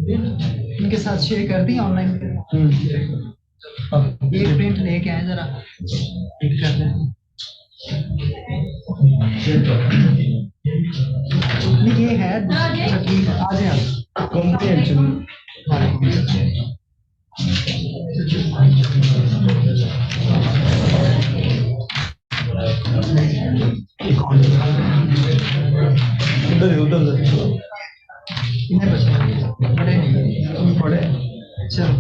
इनके साथ शेयर कर दी ऑनलाइन। एक प्रिंट लेके आए जरा टिक कर लें। नहीं ये है ठीक है, आ जाए आप कॉम्प्रिहेंशन उधर इन्हें बड़े चलो।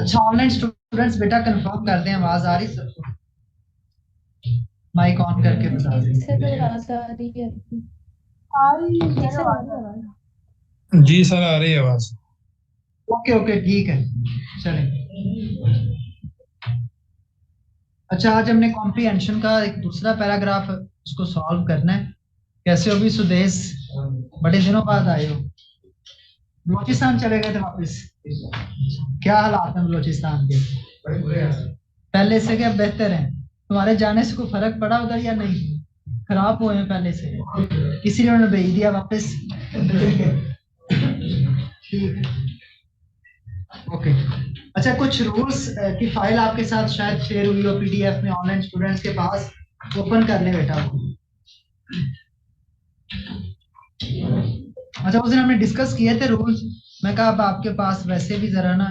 अच्छा ऑनलाइन स्टूडेंट्स बेटा कंफर्म कर दें, आवाज आ रही सबको? माइक ऑन करके बता दें। जी सर आ रही है आवाज। ओके ओके ठीक है चलें। अच्छा आज हमने कॉम्प्रिहेंशन का एक दूसरा पैराग्राफ उसको सॉल्व करना है। कैसे हो भी सुदेश, बड़े दिनों बाद आए हो। बलोचिस्तान चले गए थे वापस, क्या हालात हैं बलोचिस्तान के? पहले से क्या बेहतर है? तुम्हारे जाने से कोई फर्क पड़ा उधर या नहीं? खराब हुए हैं पहले से, इसीलिए उन्होंने भेज दिया वापस। ठीक ओके। अच्छा कुछ रूल्स की फाइल आपके साथ शायद शेयर हुई हो पीडीएफ में ऑनलाइन स्टूडेंट्स के पास, ओपन कर ले बेटा। अच्छा उस दिन हमने डिस्कस किए थे रूल्स। मैं कहा अब आपके पास वैसे भी जरा ना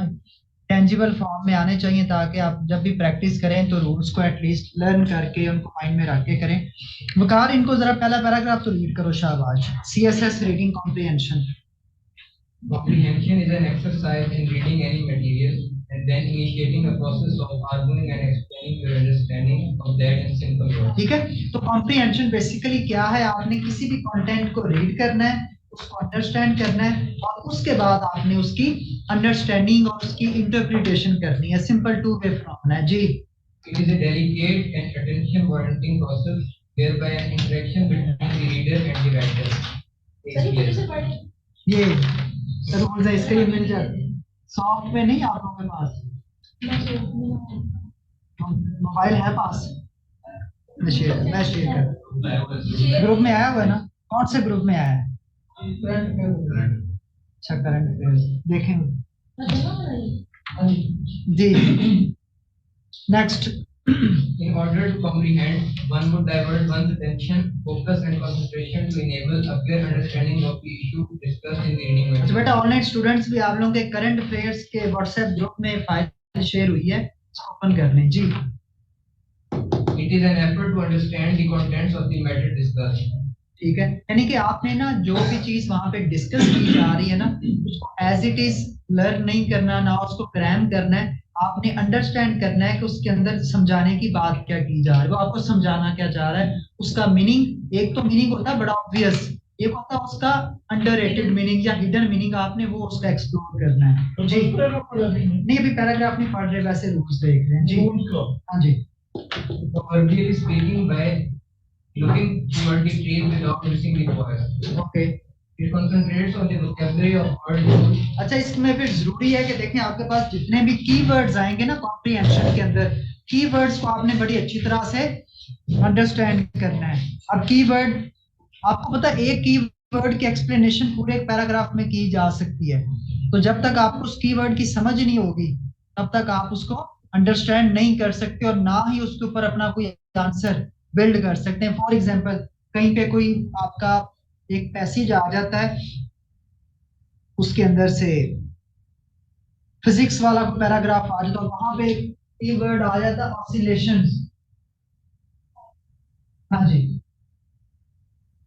टेंजिबल फॉर्म में आने चाहिए ताकि आप जब भी प्रैक्टिस करें तो रूल्स को एटलीस्ट लर्न करके उनको माइंड में रख के करें। वकार इनको जरा पहला पैराग्राफ तो रीड करो शाबाश। CSS reading comprehension. Comprehension is an exercise in reading any material and then initiating a process of arguing and explaining your understanding of that in simple words. ठीक है, तो कॉम्प्रिहेंशन बेसिकली क्या है? आपने किसी भी कंटेंट को रीड करना है, उसको अंडरस्टैंड करना है और उसके बाद आपने उसकी अंडरस्टैंडिंग और उसकी इंटरप्रिटेशन करनी है। सिंपल टू वे फ्रॉम है जी। It is a delicate and attention warranting process whereby an interaction between the reader and the writer. ये रूल्स है, इसके लिए मिल जाते सॉफ्ट में नहीं आप लोगों के पास? मोबाइल है पास? मैं शेयर कर ग्रुप में आया हुआ है ना? कौन से ग्रुप में आया है? अच्छा करंट अफेयर्स देखें जी। Next. In order to comprehend, one would divert one's attention, focus and concentration to enable a clear understanding of the issue discussed in the reading material. अच्छा बेटा ऑनलाइन स्टूडेंट्स भी आप लोगों के करंट अफेयर्स के WhatsApp group में file share हुई है, ओपन कर लें जी। It is an effort to understand the contents of the matter discussed. ठीक है, यानी कि आपने ना जो भी चीज वहां पे डिस्कस की जा रही है ना उसको एज इट इज लर्न नहीं करना, ना उसको क्रैम करना है। आपने अंडरस्टैंड करना है कि उसके अंदर समझाने की बात क्या की जा रही है, वो आपको समझाना क्या चाह रहा है, उसका मीनिंग। एक तो मीनिंग होता है बड़ा ऑब्वियस, एक होता है उसका अंडररेटेड मीनिंग या हिडन मीनिंग, आपने वो उसका एक्सप्लोर करना है जी। नहीं अभी पैराग्राफ नहीं पढ़ रहे, वैसे रूल्स देख रहे हैं जी। हाँ जी। Verbally speaking by looking toward the trees without missing the forest. Okay. It concentrates on the vocabulary of words. अच्छा इसमें फिर जरूरी है कि देखें आपके पास जितने भी कीवर्ड्स आएंगे ना कॉम्प्रिहेंशन के अंदर, कीवर्ड्स को आपने बड़ी अच्छी तरह से अंडरस्टैंड करना है। अब कीवर्ड आपको पता है एक कीवर्ड की एक्सप्लेनेशन पूरे एक पैराग्राफ में की जा सकती है, तो जब तक आपको उस कीवर्ड की समझ नहीं होगी तब तक आप उसको अंडरस्टैंड नहीं कर सकते और ना ही उसके ऊपर अपना कोई आंसर बिल्ड कर सकते हैं। फॉर एग्जांपल कहीं पे कोई आपका एक पैसेज आ जाता है, उसके अंदर से फिजिक्स वाला पैराग्राफ आ जाता है, वहां पे कीवर्ड आ जाता है ऑसिलेशंस। हाँ जी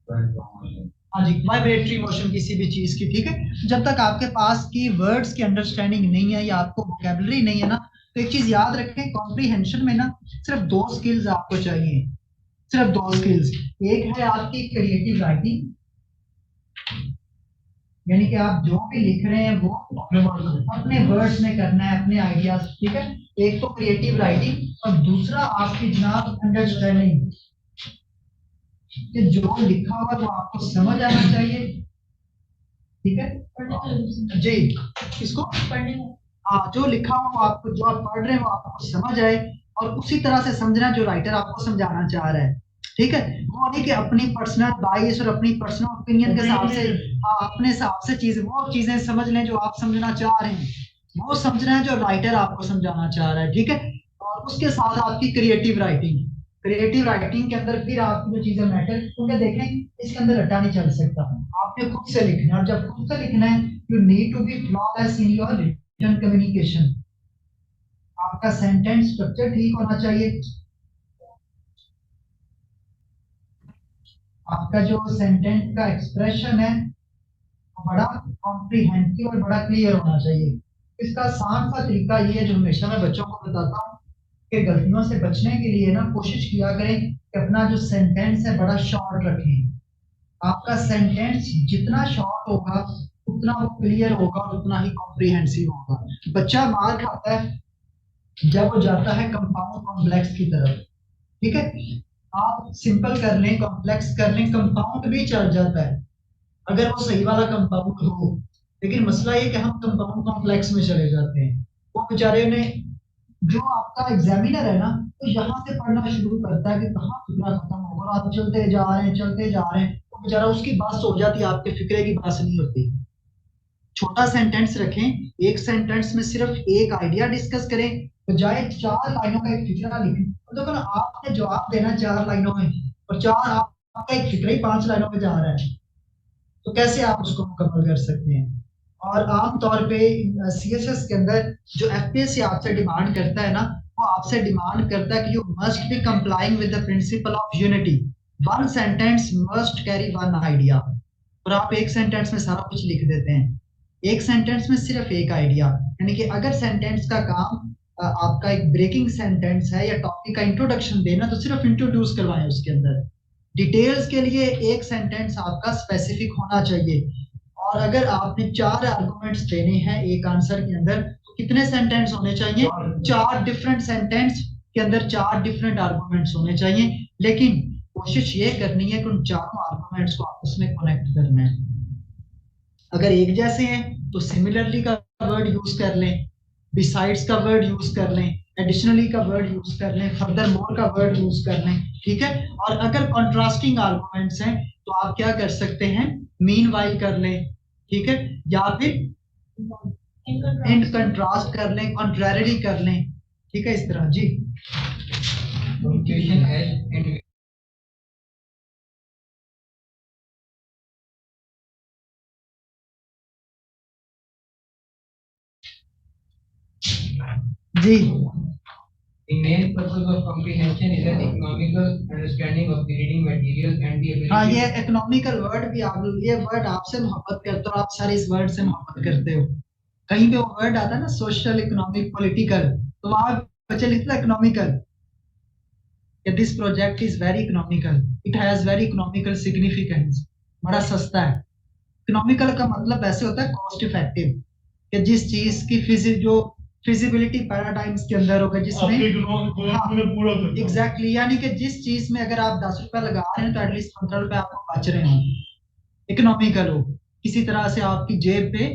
हाँ जी, वाइब्रेटरी मोशन किसी भी चीज की। ठीक है, जब तक आपके पास की वर्ड्स की अंडरस्टैंडिंग नहीं है या आपको वोकैबुलरी नहीं है ना, तो एक चीज याद रखें कॉम्प्रिहेंशन में ना सिर्फ दो स्किल्स आपको चाहिए, सिर्फ दो स्किल्स। एक है आपकी क्रिएटिव राइटिंग, यानी कि आप जो भी लिख रहे हैं वो अपने वर्ड्स में करना है, अपने आइडियाज। ठीक है, एक तो क्रिएटिव राइटिंग और दूसरा आपकी जनाब अंडरस्टैंडिंग, कि जो लिखा हुआ वो आपको समझ आना चाहिए। ठीक है जी, इसको पढ़ने हाँ जो लिखा हुआ आपको, जो आप पढ़ रहे हैं वो आपको समझ आए और उसी तरह से समझना जो राइटर आपको समझाना चाह रहा है। ठीक है, वो नहीं कि अपनी पर्सनल बाइस और अपनी पर्सनल ओपिनियन के हिसाब से, हाँ अपने हिसाब से चीज वो चीजें समझ लें जो आप समझना चाह रहे हैं, वो समझना है जो राइटर आपको समझाना चाह रहा है, ठीक है। और उसके साथ आपकी क्रिएटिव राइटिंग के अंदर फिर आपकी जो चीजें मैटर, क्योंकि देखें इसके अंदर रटा नहीं चल सकता, आपने खुद से लिखना है, और जब खुद से लिखना है you need to be flawless in your written communication. आपका सेंटेंस स्ट्रक्चर ठीक होना चाहिए, आपका जो सेंटेंस का एक्सप्रेशन है वो बड़ा कॉम्प्रिहेंसिव और बड़ा क्लियर होना चाहिए। इसका आसान सा तरीका ये है जो हमेशा मैं बच्चों को बताता हूँ कि गलतियों से बचने के लिए ना कोशिश किया करें कि अपना जो सेंटेंस है बड़ा शॉर्ट रखें। आपका सेंटेंस जितना शॉर्ट होगा उतना वो क्लियर होगा और उतना ही कॉम्प्रिहेंसिव होगा। बच्चा मार खाता है जब वो जाता है कंपाउंड कॉम्प्लेक्स की तरफ, ठीक है। आप सिंपल कर लें, कॉम्प्लेक्स कर लें, कंपाउंड भी चल जाता है अगर वो सही वाला कंपाउंड हो। लेकिन मसला ये कि हम कंपाउंड कॉम्प्लेक्स में चले जाते हैं। वो बेचारे ने, जो आपका एग्जामिनर है ना, तो यहाँ से पढ़ना शुरू करता है कि कहाँ फिक्रा खत्म होगा, और आप चलते जा रहे हैं चलते जा रहे हैं, तो बेचारा उसकी बात हो जाती है, आपके फिक्रे की बात नहीं होती। छोटा सेंटेंस रखें, एक सेंटेंस में सिर्फ एक आइडिया डिस्कस करें, बजाय 4 लाइनों का एक फिक्रा लिखें। तो देखो ना, आपने जवाब देना 4 लाइनों में, और आपका एक फिक्रा ही 5 लाइनों में जा रहा है, तो कैसे आप उसको मुकम्मल कर सकते हैं। और आमतौर पे सीएसएस के अंदर जो एफपीएससी आपसे डिमांड करता है ना, वो आपसे डिमांड करता है कि you must B complying with the principle of unity, one sentence must carry one idea. और आप एक सेंटेंस में सारा कुछ लिख देते हैं, एक सेंटेंस में सिर्फ एक आइडिया। यानी कि अगर सेंटेंस का काम आपका एक ब्रेकिंग सेंटेंस है या टॉपिक का इंट्रोडक्शन देना, तो सिर्फ इंट्रोड्यूस करवाएं उसके अंदर। डिटेल्स के लिए एक सेंटेंस आपका स्पेसिफिक होना चाहिए। और अगर आपने 4 आर्गुमेंट्स देने हैं एक आंसर के अंदर, तो कितने सेंटेंस होने चाहिए? 4 डिफरेंट सेंटेंस के अंदर 4 डिफरेंट आर्गुमेंट्स होने चाहिए। लेकिन कोशिश ये करनी है कि उन 4 आर्गुमेंट्स को आपस में कनेक्ट करना है। अगर एक जैसे हैं तो सिमिलरली का वर्ड यूज कर लें, बिसाइड्स का वर्ड यूज कर लें, एडिशनली का वर्ड यूज कर लें, फर्दर मोर का वर्ड यूज कर लें, ठीक है। और अगर कॉन्ट्रास्टिंग आर्गुमेंट्स हैं तो आप क्या कर सकते हैं? मीन वाइल कर लें, ठीक है, या फिर इन कंट्रास्ट कर लें, कॉन्ट्रैरी कर लें, ठीक है, इस तरह। जी जी The main purpose of comprehension is an economical understanding of the reading material and the ability. हाँ, ये इकोनॉमिकल वर्ड भी आप, ये वर्ड आपसे मोहब्बत करते हो, आप सारे इस वर्ड से मोहब्बत करते हो। कहीं पे वो वर्ड आता है ना सोशल, इकोनॉमिक, पॉलिटिकल, तो वहां बच्चे लिखते हैं economical. This project is very economical, it has very economical significance, बड़ा सस्ता है। इकोनॉमिकल का मतलब ऐसे होता है कॉस्ट इफेक्टिव, कि जिस चीज की जो फिजिबिलिटी पैराडाइम्स के अंदर होगा, जिसमें एग्जैक्टली, यानी कि जिस चीज में अगर आप 10 रुपए लगा रहे हैं तो एटलीस्ट 15 रुपए आपको बच रहे हो, इकोनॉमिकल हो, किसी तरह से आपकी जेब पे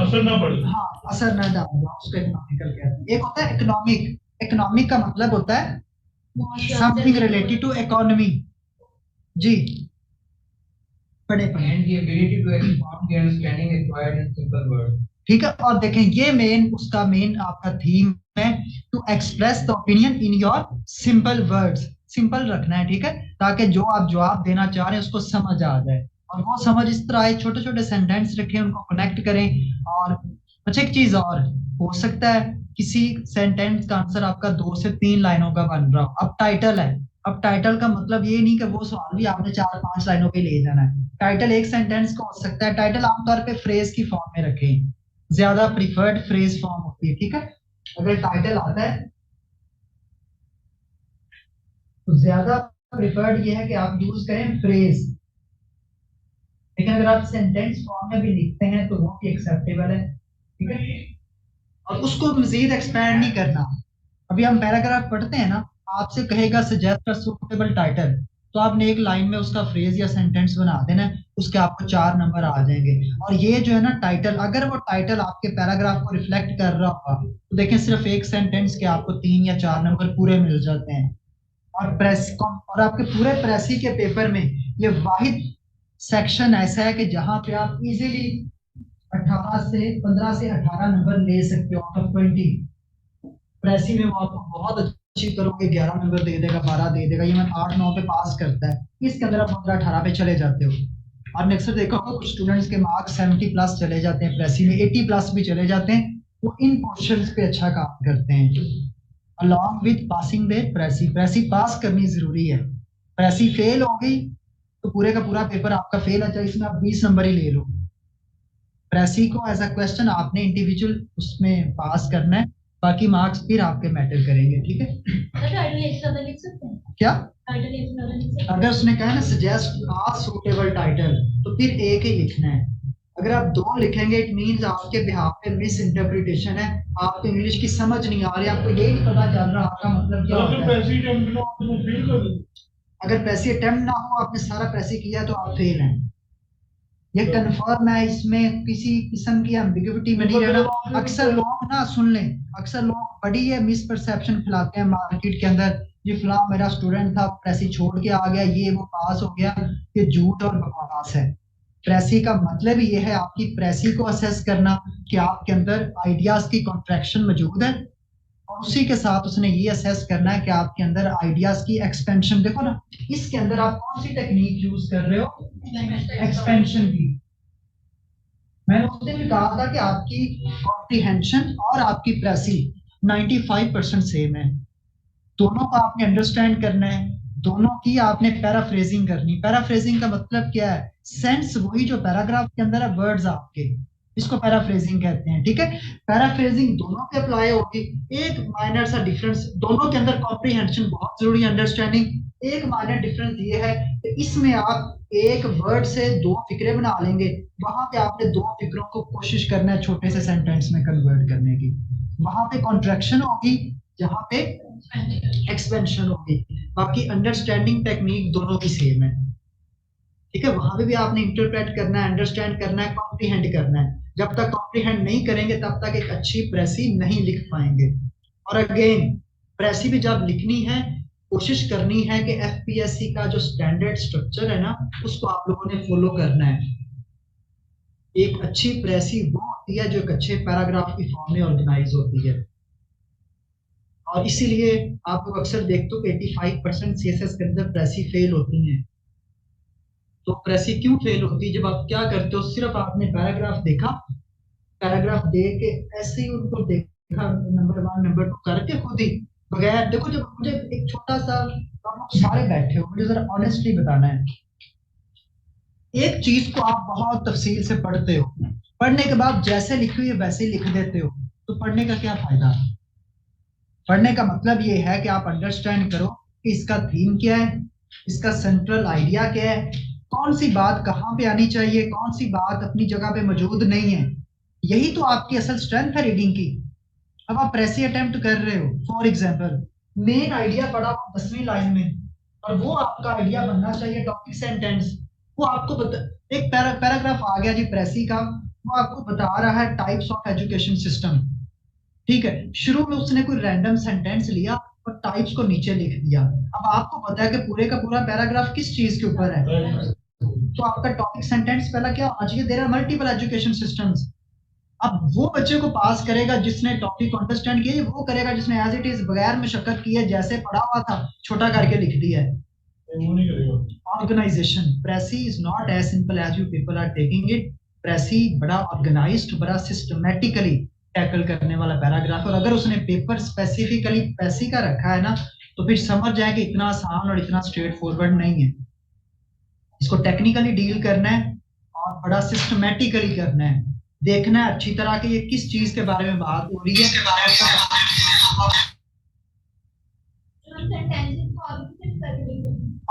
असर ना पड़े, हाँ असर ना डाले, उसको इकोनॉमिकल कहते हैं। एक होता है इकोनॉमिक, इकोनॉमिक का मतलब होता है समथिंग रिलेटेड टू इकोनॉमी। जी पढ़े पढ़े। And the ability to expound the understanding required in simple words. ठीक है, और देखें ये उसका मेन आपका थीम है, to express the opinion in your simple words. Simple रखना है, ठीक है, ताकि जो आप जवाब देना चाह रहे हैं उसको समझ आ जाए। और वो समझ इस तरह आए, छोटे छोटे सेंटेंस रखें, उनको कनेक्ट करें। और अच्छा एक चीज और, हो सकता है किसी सेंटेंस का आंसर आपका 2 से 3 लाइनों का बन रहा हो। अब टाइटल है, अब टाइटल का मतलब ये नहीं कि वो सवाल भी आपने 4-5 लाइनों पे ले जाना है। टाइटल एक सेंटेंस का हो सकता है। टाइटल आमतौर पे फ्रेज की फॉर्म में रखें, ज्यादा प्रिफर्ड फ्रेज फॉर्म होती है, ठीक है। अगर टाइटल आता है तो ज्यादा प्रिफर्ड ये है कि आप यूज करें फ्रेज, लेकिन अगर आप सेंटेंस फॉर्म में भी लिखते हैं तो वो भी एक्सेप्टेबल है, ठीक है। और उसको मजीद एक्सपैंड नहीं करना। अभी हम पैराग्राफ पढ़ते हैं ना, आपसे कहेगा सजेस्ट अ सूटेबल टाइटल, तो आपने एक लाइन में उसका फ्रेज या सेंटेंस बना देना, उसके आपको 4 नंबर आ जाएंगे। और ये जो है ना टाइटल, अगर वो टाइटल आपके पैराग्राफ को रिफ्लेक्ट कर रहा होगा तो देखें सिर्फ एक सेंटेंस के आपको 3 या 4 नंबर पूरे मिल जाते हैं। और आपके पूरे प्रेसी के पेपर में ये वाहिद सेक्शन ऐसा है कि जहां पे आप इजीली 15 से 18 नंबर ले सकते हो आउट ऑफ 20। प्रेसी में वो आपको बहुत अच्छी करोगे 11 नंबर दे देगा, 12 दे देगा, ये मैं 8-9 पे पास करता है, इसके अंदर आप 15-18 पे चले जाते हो। और अक्सर देखा होगा कुछ स्टूडेंट्स के मार्क्स 70 प्लस चले जाते हैं, प्रेसी में 80 प्लस भी चले जाते हैं, वो इन क्वेश्चंस पे अच्छा काम करते हैं। अलॉन्ग विद पासिंग द प्रेसी पास करनी जरूरी है। प्रेसी फेल हो गई तो पूरे का पूरा पेपर आपका फेल है, चाहे इसमें आप 20 नंबर ही ले लो। प्रेसी को एज अ क्वेश्चन आपने इंडिविजुअल उसमें पास करना है, बाकी मार्क्स फिर आपके मैटर करेंगे, ठीक है। क्या अगर उसने कहा ना सजेस्ट आ सूटेबल टाइटल, तो फिर एक ही लिखना है। अगर आप 2 लिखेंगे इट मींस आपके बिहाफ पे मिस इंटरप्रिटेशन है, आपको इंग्लिश की समझ नहीं आ रही, आपको ये नहीं पता चल रहा आपका मतलब क्या होता है। अगर प्रेसी अटेम्प्ट ना हो, आपने सारा प्रेसी किया तो आप फेल हैं, ये कंफर्म है, इसमें किसी किस्म की एम्बिग्युइटी में नहीं रहना। अक्सर लोग ना सुन लें, अक्सर लोग बड़ी ये मिसपरसेप्शन फैलाते हैं मार्केट के अंदर, ये फला मेरा स्टूडेंट था प्रेसी छोड़ के आ गया, ये वो पास हो गया, ये झूठ और बकवास है। प्रेसी का मतलब ये है आपकी प्रेसी को असेस करना कि आपके अंदर आइडियाज की कॉन्ट्रैक्शन मौजूद है, और उसी के साथ उसने ये असेस करना है कि आपके अंदर आइडियाज की एक्सपेंशन। देखो ना इसके अंदर आप कौन सी टेक्निक यूज कर रहे हो, एक्सपेंशन की। मैंने उस दिन भी कहा था कि आपकी कॉम्प्रिहेंशन और आपकी प्रेसी 95% सेम है, दोनों को आपने अंडरस्टैंड करना है, दोनों की आपने पैराफ्रेजिंग करनी। पैराफ्रेजिंग का मतलब क्या है, सेंस वही जो पैराग्राफ के अंदर है, वर्ड्स आपके, इसको पैराफ्रेजिंग कहते हैं, ठीक है। पैराफ्रेजिंग दोनों पे अप्लाई होगी, एक माइनर सा डिफरेंस, दोनों के अंदर कॉम्प्रिहेंशन बहुत जरूरी है, अंडरस्टैंडिंग। एक माइनर डिफरेंस ये है कि इसमें आप एक वर्ड से 2 फिक्रे बना लेंगे, वहां पे आपने 2 फिक्रों को कोशिश करना है छोटे से सेंटेंस में कन्वर्ट करने की। वहां पे कॉन्ट्रैक्शन होगी, जहां पे एक्सपेंशन होगी। बाकी अंडरस्टैंडिंग टेक्निक दोनों की सेम है, ठीक है। वहां पे भी आपने इंटरप्रेट करना है, अंडरस्टैंड करना है, कॉम्प्रिहेंड करना है। जब तक कॉम्प्रिहेंड नहीं करेंगे तब तक एक अच्छी प्रेसी नहीं लिख पाएंगे। और अगेन प्रेसी भी जब लिखनी है, कोशिश करनी है कि एफपीएससी का जो स्टैंडर्ड स्ट्रक्चर है ना, उसको आप लोगों ने फॉलो करना है। एक अच्छी प्रेसी वो होती है जो एक अच्छे पैराग्राफ की फॉर्म में ऑर्गेनाइज होती है। और इसीलिए आप लोग अक्सर देखते हो कि 85% सीएसएस के अंदर प्रेसी फेल होती हैं। तो प्रेसी क्यों फेल होती है, जब आप क्या करते हो, सिर्फ आपने पैराग्राफ देखा, पैराग्राफ देख के ऐसे ही उनको देखा, नंबर 1 नंबर 2 करके खुद ही बगैर देखो। जब मुझे एक छोटा सा, आप लोग सारे बैठे हो, मुझे जरा ऑनेस्टली बताना है, एक चीज को आप बहुत तफसील से पढ़ते हो, पढ़ने के बाद जैसे लिखी हुई है वैसे ही लिख देते हो, तो पढ़ने का क्या फायदा। पढ़ने का मतलब ये है कि आप अंडरस्टैंड करो कि इसका थीम क्या है, इसका सेंट्रल आइडिया क्या है, कौन सी बात कहाँ पे आनी चाहिए, कौन सी बात अपनी जगह पे मौजूद नहीं है। यही तो आपकी असल स्ट्रेंथ है रीडिंग की। अब आप प्रेसी अटेम्प्ट कर रहे हो, फॉर एग्जाम्पल मेन आइडिया पढ़ा 10वीं लाइन में, और वो आपका आइडिया बनना चाहिए टॉपिक सेंटेंस। वो आपको एक पैराग्राफ आ गया जी प्रेसी का, वो आपको बता रहा है टाइप्स ऑफ एजुकेशन सिस्टम, ठीक है। शुरू में उसने कोई रैंडम सेंटेंस लिया और टाइप्स को नीचे लिख दिया। अब आपको पता है कि पूरे का पूरा पैराग्राफ किस चीज के ऊपर है, तो आपका टॉपिक सेंटेंस पहला क्या होना चाहिए, there are multiple education systems. अब वो बच्चे को पास करेगा जिसने टॉपिक को अंडरस्टैंड किया, वो करेगा जिसने एज इट इज बगैर मशक्कत किए जैसे पढ़ा हुआ था छोटा करके लिख दिया है। Organisation, precis is not as simple as you people are taking it. Precis बड़ा ऑर्गेनाइज्ड, बड़ा सिस्टमैटिकली टैकल करने वाला पैराग्राफ। और अगर उसने पेपर स्पेसिफिकली प्रेसी का रखा है ना, तो फिर समझ जाए कि इतना आसान और इतना स्ट्रेट फॉरवर्ड नहीं है। इसको टेक्निकली डील करना है और बड़ा सिस्टमैटिकली करना है, देखना है अच्छी तरह कि ये किस चीज के बारे में बात हो रही है।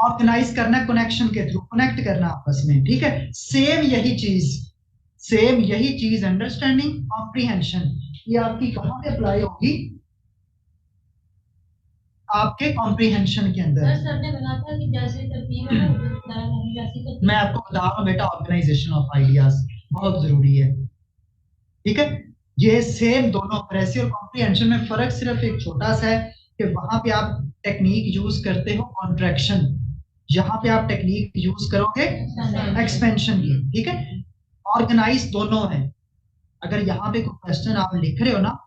ऑर्गेनाइज करना है कनेक्शन के थ्रू, कनेक्ट करना आपस में, ठीक है। सेम यही चीज अंडरस्टैंडिंग कॉम्प्रिहेंशन, ये आपकी कहां पे अप्लाई होगी, आपके कॉम्प्रिहेंशन के अंदर। सर ने बोला था कि जैसे तरतीब है वैसे मैं आपको बता रहा हूँ बेटा, ऑर्गेनाइजेशन ऑफ आइडियाज बहुत जरूरी है, ठीक है। ये सेम दोनों प्रेसी और कॉम्प्रिहेंशन में फर्क सिर्फ एक छोटा सा है कि वहां पे आप टेक्निक यूज करते हो कॉन्ट्रैक्शन, यहाँ पे आप टेक्निक यूज करोगे एक्सपेंशन की, ठीक है। ऑर्गेनाइज दोनों है। अगर यहाँ पे कोई क्वेश्चन आप लिख रहे हो ना,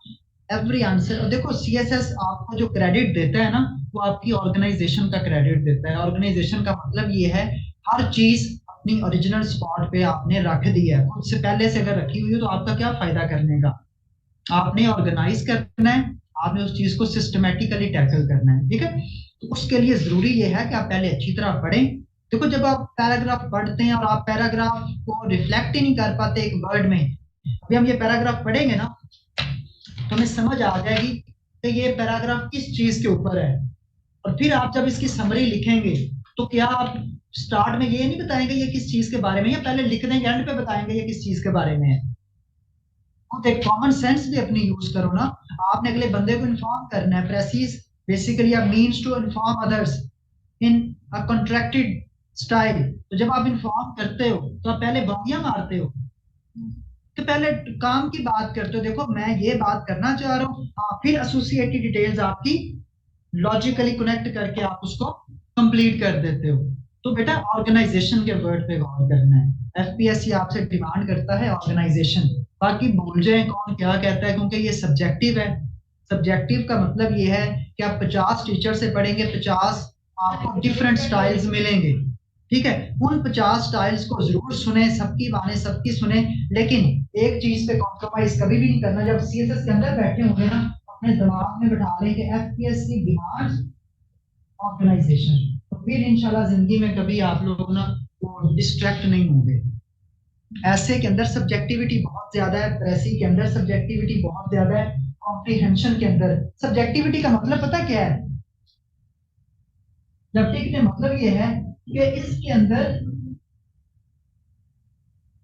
एवरी आंसर, देखो सीएसएस आपको जो क्रेडिट देता है ना, वो आपकी ऑर्गेनाइजेशन का क्रेडिट देता है। ऑर्गेनाइजेशन का मतलब ये है हर चीज अपनी ओरिजिनल स्पॉट पे आपने रख दी है, खुद से पहले से अगर रखी हुई है तो आपका क्या फायदा करने का। आपने ऑर्गेनाइज करना है, आपने उस चीज को सिस्टमेटिकली टैकल करना है, ठीक है। तो उसके लिए जरूरी ये है कि आप पहले अच्छी तरह पढ़ें। देखो जब आप पैराग्राफ पढ़ते हैं और आप पैराग्राफ को रिफ्लेक्ट ही नहीं कर पाते एक वर्ड में, अभी हम ये पैराग्राफ पढ़ेंगे ना तो हमें समझ आ जाएगी कि ये पैराग्राफ किस चीज के ऊपर है। और फिर आप जब इसकी समरी लिखेंगे तो क्या आप स्टार्ट में ये नहीं बताएंगे ये किस चीज के बारे में, या पहले लिख देंगे एंड पे बताएंगे ये किस चीज के बारे में है। तो एक कॉमन सेंस भी अपनी यूज करो ना। आपने अगले बंदे को इन्फॉर्म करना है, precis basically a means to inform others in a contracted style. तो जब आप इन्फॉर्म करते हो तो आप पहले बंदियां मारते हो तो पहले काम की बात करते हो, देखो मैं ये बात करना चाह रहा हूँ, हाँ, फिर एसोसिएटेड डिटेल्स आपकी लॉजिकली कनेक्ट करके आप उसको कंप्लीट कर देते हो। तो बेटा ऑर्गेनाइजेशन के वर्ड पे गौर करना है। एफपीएससी आपसे डिमांड करता है ऑर्गेनाइजेशन, बाकी भूल जाए कौन क्या कहता है, क्योंकि ये सब्जेक्टिव है। सब्जेक्टिव का मतलब ये है कि आप 50 टीचर से पढ़ेंगे, 50 आपको डिफरेंट स्टाइल्स मिलेंगे, ठीक है। उन 50 स्टाइल्स को जरूर सुने, सबकी बातें सबकी सुने, लेकिन एक चीज पे कॉम्प्रोमाइज कभी भी नहीं करना। जब सीएसएस के अंदर बैठे होंगे ना, अपने दिमाग में बिठा लें कि एफपीएससी डिमांड्स ऑर्गेनाइजेशन, तो फिर इंशाल्लाह जिंदगी में कभी आप लोग ना वो डिस्ट्रैक्ट नहीं होंगे। ऐसे के अंदर सब्जेक्टिविटी बहुत ज्यादा है, प्रेसी के अंदर सब्जेक्टिविटी बहुत ज्यादा है, कॉम्प्रिहेंशन के अंदर सब्जेक्टिविटी का मतलब पता क्या है? सब्जेक्टिविटी का मतलब ये है कि इसके अंदर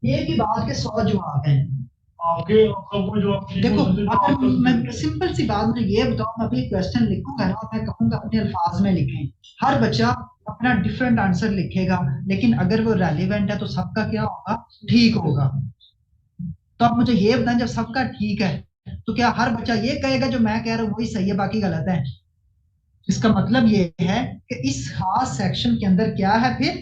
एक ही बात के 100 जवाब हैं। देखो अगर मैं सिंपल सी बात मुझे ये बताओ, मैं अभी क्वेश्चन लिखूंगा ना, मैं कहूंगा अपने अल्फाज में लिखें, हर बच्चा अपना डिफरेंट आंसर लिखेगा, लेकिन अगर वो रेलिवेंट है तो सबका क्या होगा? ठीक होगा। तो आप मुझे ये बताएं, जब सबका ठीक है तो क्या हर बच्चा ये कहेगा जो मैं कह रहा हूँ वही सही है बाकी गलत है? इसका मतलब ये है कि इस खास सेक्शन के अंदर क्या है? फिर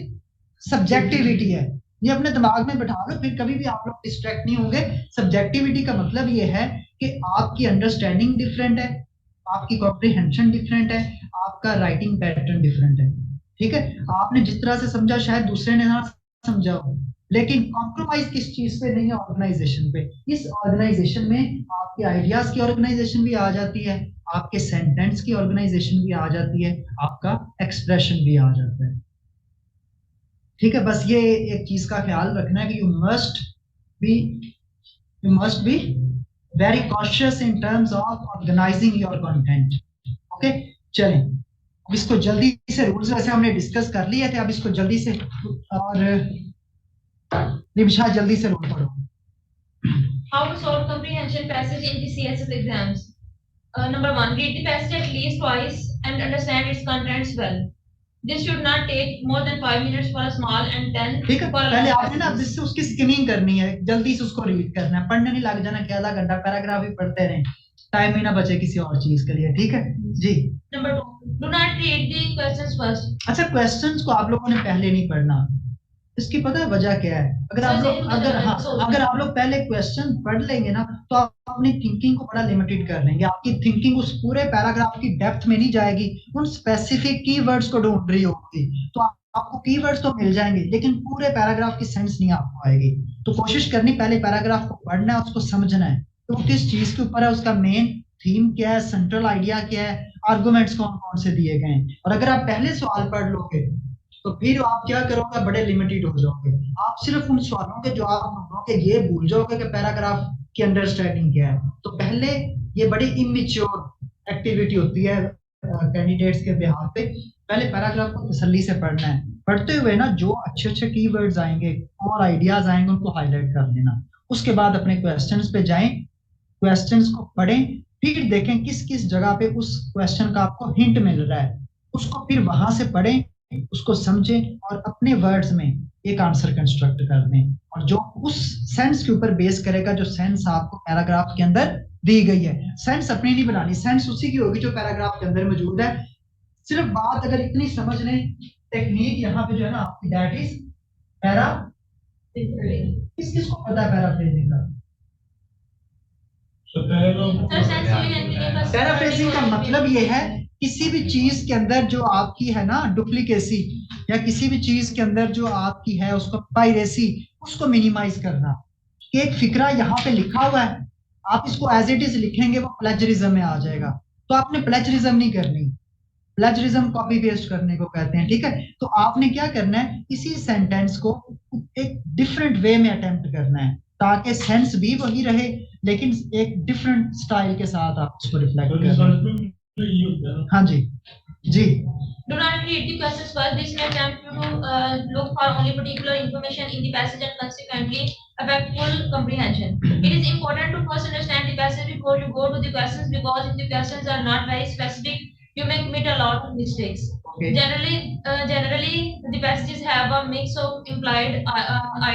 सब्जेक्टिविटी है। ये अपने दिमाग में बैठा लो, फिर कभी भी आप लोग डिस्ट्रैक्ट नहीं होंगे। सब्जेक्टिविटी का मतलब ये है कि आपकी अंडरस्टैंडिंग डिफरेंट है, आपकी कॉम्प्रिहेंशन डिफरेंट है, आपका राइटिंग पैटर्न डिफरेंट है, ठीक है। आपने जिस तरह से समझा शायद दूसरे ने ना समझा हो, लेकिन कॉम्प्रोमाइज किस चीज पे नहीं है? ऑर्गेनाइजेशन पे। इस ऑर्गेनाइजेशन में आपके आइडियाज की ऑर्गेनाइजेशन भी आ जाती है, आपके सेंटेंस की ऑर्गेनाइजेशन भी आ जाती है, आपका एक्सप्रेशन भी आ जाता है, ठीक है। बस ये एक चीज का ख्याल रखना है कि you must be very cautious in terms of organising your content. Okay, चलें अब इसको जल्दी से, रूल्स वैसे हमने डिस्कस कर लिए थे, अब इसको जल्दी से, और निमिषा जल्दी से रोल पढ़ो। How to solve comprehension passage in the CSS exams? Number 1, read the passage at least twice and understand its contents well. This should not take more than 5 minutes for a small and 10 ठीक है, for a पहले long आपने ना passage. जिससे उसकी skimming करनी है, जल्दी से उसको रीड करना है, पढ़ने नहीं लग जाना कि आधा घंटा पैराग्राफ ही पढ़ते रहें, टाइम ही ना बचे किसी और चीज के लिए, ठीक है जी। Number 2, do not read the questions first. अच्छा, क्वेश्चंस को आप लोगों ने पहले नहीं पढ़ना। इसकी पता है वजह क्या है? अगर आप लोग अगर आप लोग पहले क्वेश्चन पढ़ लेंगे ना तो आप अपनी थिंकिंग को बड़ा लिमिटेड कर लेंगे। आपकी थिंकिंग उस पूरे पैराग्राफ की डेप्थ में नहीं जाएगी, उन स्पेसिफिक कीवर्ड्स को ढूंढ रही होगी। तो आपको कीवर्ड्स तो मिल जाएंगे लेकिन पूरे पैराग्राफ की सेंस नहीं आपको आएगी। तो कोशिश करनी पहले पैराग्राफ को पढ़ना है, उसको समझना है तो वो किस चीज के ऊपर है, उसका मेन थीम क्या है, सेंट्रल आइडिया क्या है, आर्गुमेंट्स कौन कौन से दिए गए हैं। और अगर आप पहले सवाल पढ़ लोगे तो फिर आप क्या करोगे? बड़े लिमिटेड हो जाओगे। आप सिर्फ उन सवालों के जवाब ढूंढोगे, ये भूल जाओगे कि पैराग्राफ की अंडरस्टैंडिंग क्या है। तो पहले ये बड़ी इमेच्योर एक्टिविटी होती है कैंडिडेट्स के बिहाफ पे। पहले पैराग्राफ को तसल्ली से पढ़ना है, पढ़ते हुए ना जो अच्छे अच्छे कीवर्ड्स आएंगे और आइडियाज आएंगे उनको हाईलाइट कर लेना। उसके बाद अपने क्वेश्चंस पे जाएं, क्वेश्चंस को पढ़ें, फिर देखें किस किस जगह पे उस क्वेश्चन का आपको हिंट मिल रहा है, उसको फिर वहां से पढ़ें, उसको समझें और अपने वर्ड्स में एक आंसर कंस्ट्रक्ट कर दें, और जो उस सेंस के ऊपर बेस करेगा जो सेंस आपको पैराग्राफ के अंदर दी गई है। सेंस अपनी नहीं बनानी, सेंस उसी की होगी जो पैराग्राफ के अंदर मौजूद है। सिर्फ बात अगर इतनी समझ लें, टेक्निक यहाँ पे जो है ना आपकी, दैट इज पैरा। किस किस को पता है पैराफ्रेजिंग का? पैराफ्रेजिंग का मतलब ये है किसी भी चीज के अंदर जो आपकी है ना डुप्लीकेसी, या किसी भी चीज के अंदर जो आपकी है उसको पायरेसी, उसको मिनिमाइज करना। एक फिक्रा यहाँ पे लिखा हुआ है, आप इसको एज इट इज लिखेंगे वो प्लेजरिज्म में आ जाएगा, तो आपने प्लेजरिज्म नहीं करनी। प्लेजरिज्म कॉपी पेस्ट करने को कहते हैं, ठीक है। तो आपने क्या करना है, इसी सेंटेंस को एक डिफरेंट वे में अटेम्प्ट करना है, ताकि सेंस भी वही रहे लेकिन एक डिफरेंट स्टाइल के साथ आप उसको रिफ्लेक्ट करें। हाँ जी जी। Do not read the questions first. This may attempt to look for only particular information in the passage and consequently affect full comprehension. It is important to first understand the passage before you go to the questions, because if the questions are not very specific, you may commit a lot of mistakes. Okay. Generally, the passages have a mix of implied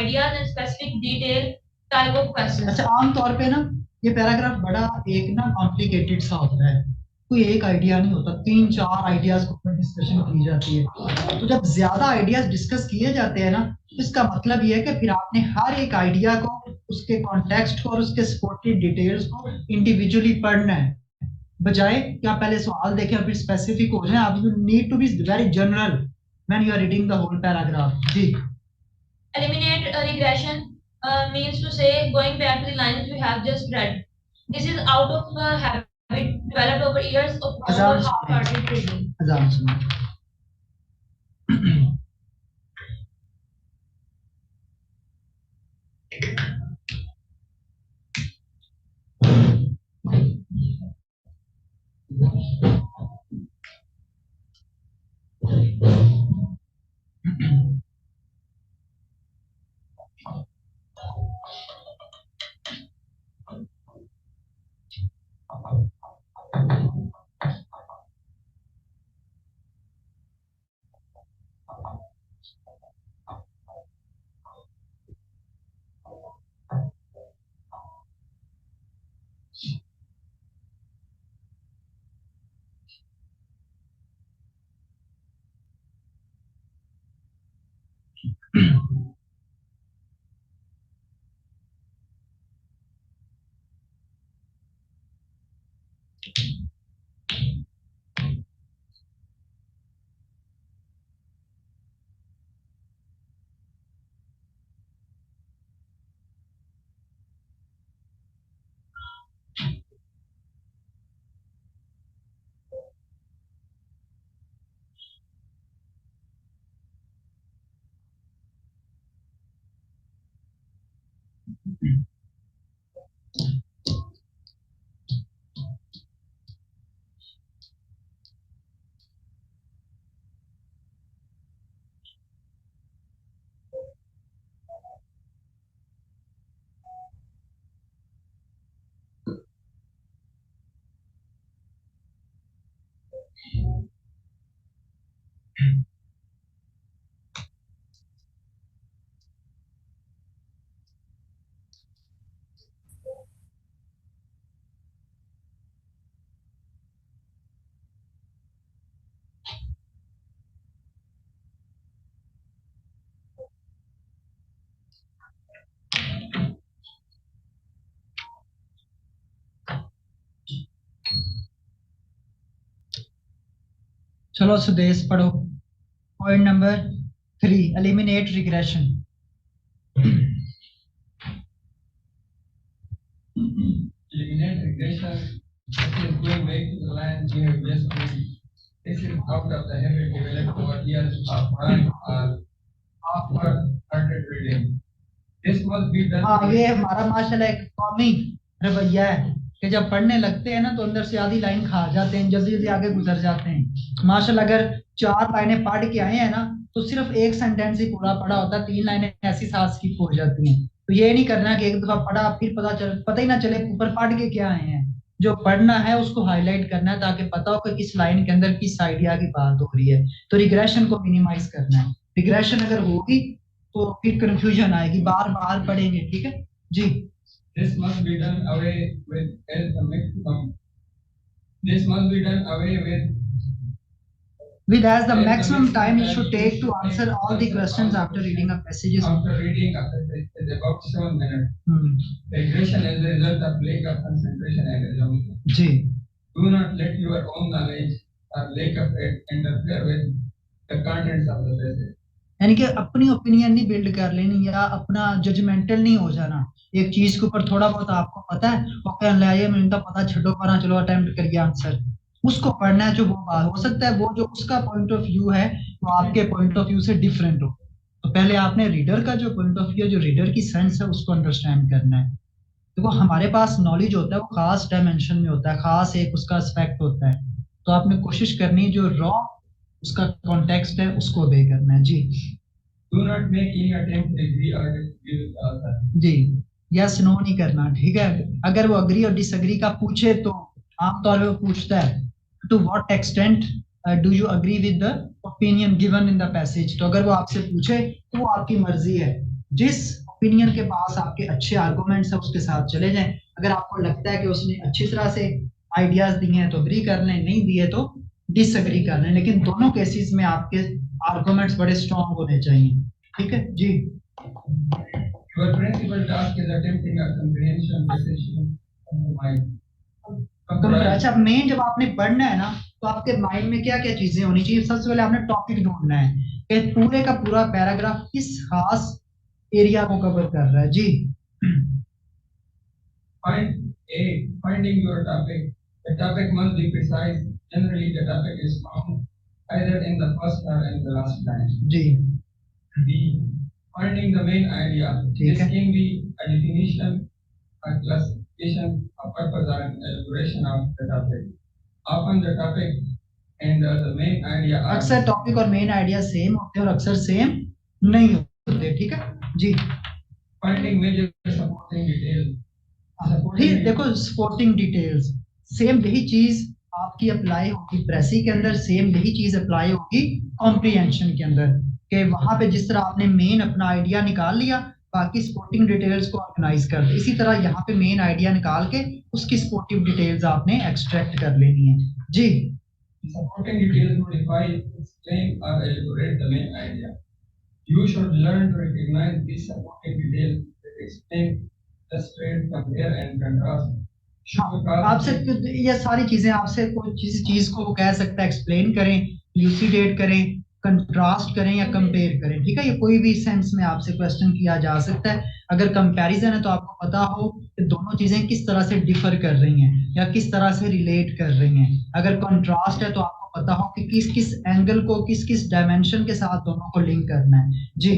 ideas and specific detail type of questions. अच्छा, आमतौर पे ना ये paragraph बड़ा एक ना complicated सा होता है, कोई एक आइडिया नहीं होता, 3-4 आइडियाज के ऊपर डिस्कशन की जाती है। तो जब ज्यादा आइडियाज डिस्कस किए जाते हैं ना, तो इसका मतलब ये है कि फिर आपने हर एक आइडिया को, उसके कॉन्टेक्स्ट को और उसके सपोर्टिव डिटेल्स को इंडिविजुअली पढ़ना है, बजाय कि आप पहले सवाल देखें और फिर स्पेसिफिक हो जाए। आप you need to be very general when you are reading the whole paragraph. जी। Eliminate regression means to say going back to the lines we have just read. This is out of habit developed over years of half-hearted reading. अजान सुनो। चलो सुदेश पढ़ो। Point number 3, eliminate regression. Eliminate regression. This is going back to the lines we have just read. This is out of the habit developed over years of half-hearted reading. This must be done. हाँ, ये हमारा माशाल्लाह एक कौमी रवैया है कि जब पढ़ने लगते हैं ना तो अंदर से आधी लाइन खा जाते हैं, जल्दी जल्दी आगे गुजर जाते हैं। माशाल्लाह अगर 4 लाइनें पढ़ के आए हैं ना तो सिर्फ एक सेंटेंस ही पूरा पढ़ा होता है, 3 लाइनें ऐसी साथ स्किप हो जाती हैं। तो ये नहीं करना कि एक दफा पढ़ा फिर पता ही ना चले ऊपर पढ़ के क्या आए हैं। जो पढ़ना है उसको हाईलाइट करना है ताकि पता हो कि किस लाइन के अंदर किस आइडिया की बात हो रही है। तो रिग्रेशन को मिनिमाइज करना है। रिग्रेशन अगर होगी तो फिर कंफ्यूजन आएगी, बार बार पढ़ेंगे, ठीक है जी। This must be done away with as a maximum. This must be done away with with as the As the maximum time you time should you take to should answer take to all the answer questions all after the reading a passages. After reading a passage is about 7 minutes. Hmm. Regression is the result of lack of concentration and assumption. Ji Do not let your own knowledge or lack of it interfere with the contents of the passage. यानी कि अपनी opinion नहीं build कर लेनी या अपना judgemental नहीं हो जाना। एक चीज के ऊपर थोड़ा बहुत आपको पता है वो कहने लाइए मैं इनका पता छो पर चलो अटेम्प्ट करिए आंसर उसको पढ़ना है। जो वो बात हो सकता है वो जो उसका पॉइंट ऑफ व्यू है वो आपके पॉइंट ऑफ व्यू से डिफरेंट हो। तो पहले आपने रीडर का जो पॉइंट ऑफ व्यू है जो रीडर की सेंस है उसको अंडरस्टैंड करना है। देखो हमारे पास नॉलेज होता है वो खास डायमेंशन में होता है, खास एक उसका एस्पेक्ट होता है। तो आपने कोशिश करनी जो रॉ उसका कॉन्टेक्स्ट है उसको obey करना है। जी Do not make any attempt to agree or disagree with the author. जी यस नो नहीं करना, ठीक है। अगर वो अग्री और डिसएग्री का पूछे तो आमतौर पे वो पूछता है to what extent do you agree with the opinion given in the passage. तो अगर वो आपसे पूछे तो वो आपकी मर्जी है, जिस ओपिनियन के पास आपके अच्छे आर्गुमेंट्स है उसके साथ चले जाएं। अगर आपको लगता है कि उसने अच्छी तरह से आइडियाज दिए हैं तो अग्री कर लें, नहीं दिए तो डिसएग्री कर लें, लेकिन दोनों केसेस में आपके आर्गुमेंट्स बड़े स्ट्रॉन्ग होने चाहिए। ठीक है जी। Your principal task is attempting a comprehension decision of the mind. अच्छा मेन जब आपने पढ़ना है ना तो आपके माइंड में क्या क्या चीजें होनी चाहिए। सबसे पहले आपने टॉपिक ढूंढना है कि पूरे का पूरा पैराग्राफ किस खास एरिया को कवर कर रहा है। जी Finding your topic. The topic must be precise. Generally, the topic is found either in the first or in the last line. जी B. Finding the main idea. ठीक This है। can be a definition, a classification, a purpose, or an elaboration of the topic. Often the topic and the main idea are अक्सर topic और main idea same होते हैं और अक्सर same नहीं होते। ठीक है जी। finding major supporting details. फिर देखो सपोर्टिंग डिटेल्स सेम यही चीज आपकी अप्लाई होगी प्रेसी के अंदर, सेम यही चीज अप्लाई होगी कॉम्प्रिहेंशन के अंदर कि वहां पे जिस तरह आपने मेन अपना आइडिया निकाल लिया बाकी सपोर्टिंग डिटेल्स को ऑर्गेनाइज कर दे, इसी तरह यहाँ पे मेन आइडिया निकाल के उसकी सपोर्टिव डिटेल्स आपने एक्सट्रैक्ट कर लेनी है। जी Supporting details modify, explain, or elaborate the main idea. You should learn to recognize these supporting details that explain, illustrate, compare, and contrast. आपसे ये सारी चीजें आपसे कोई चीज को वो कह सकता है एक्सप्लेन करें, यूसिडेट करें, कंट्रास्ट करें या कंपेयर करें। ठीक है, ये कोई भी सेंस में आपसे क्वेश्चन किया जा सकता है। अगर कंपैरिजन है तो आपको पता हो कि दोनों चीजें किस तरह से डिफर कर रही हैं या किस तरह से रिलेट कर रही हैं। अगर कंट्रास्ट है तो आपको पता हो कि किस किस एंगल को किस किस डायमेंशन के साथ दोनों को लिंक करना है। जी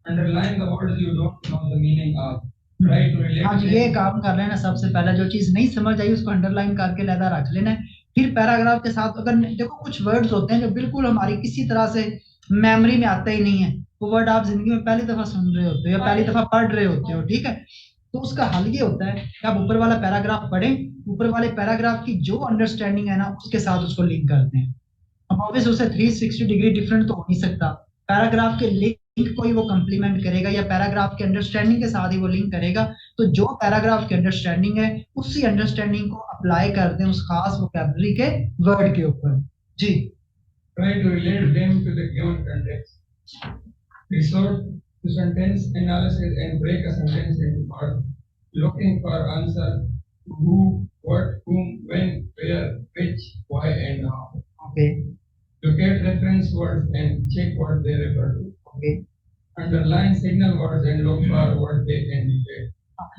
Underline the words you don't know the meaning of. Try to relate. हाँ जी, ये काम कर लेना। सबसे पहला जो चीज नहीं समझ आई उसको अंडरलाइन करके लहदा रख लेना है। फिर पैराग्राफ के साथ अगर देखो कुछ वर्ड्स होते हैं जो बिल्कुल हमारी किसी तरह से मेमोरी में आते ही नहीं है, वो वर्ड आप जिंदगी में पहली दफा सुन रहे होते हो या पहली दफा पढ़ रहे होते हो। ठीक है, तो उसका हल ये होता है कि आप ऊपर वाला पैराग्राफ पढ़ें, ऊपर वाले पैराग्राफ की जो अंडरस्टैंडिंग है ना उसके साथ उसको लिंक करते हैं। अब ऑब्वियस उसे 360 डिग्री डिफरेंट तो हो नहीं सकता। पैराग्राफ के लिंक कोई वो कंप्लीमेंट करेगा या पैराग्राफ के अंडरस्टैंडिंग के साथ ही वो लिंक करेगा। तो जो पैराग्राफ की अंडरस्टैंडिंग है उसी अंडरस्टैंडिंग को अप्लाई कर दें उस खास वोकैबुलरी के वर्ड के ऊपर। जी Try to relate them to the given context. Resort to sentence analysis and break a sentence into parts, looking for answer to who, what, whom, when, where, which, why, and how. Okay Locate reference words and check what they refer to. Okay. Underline signal words and look for what they indicate.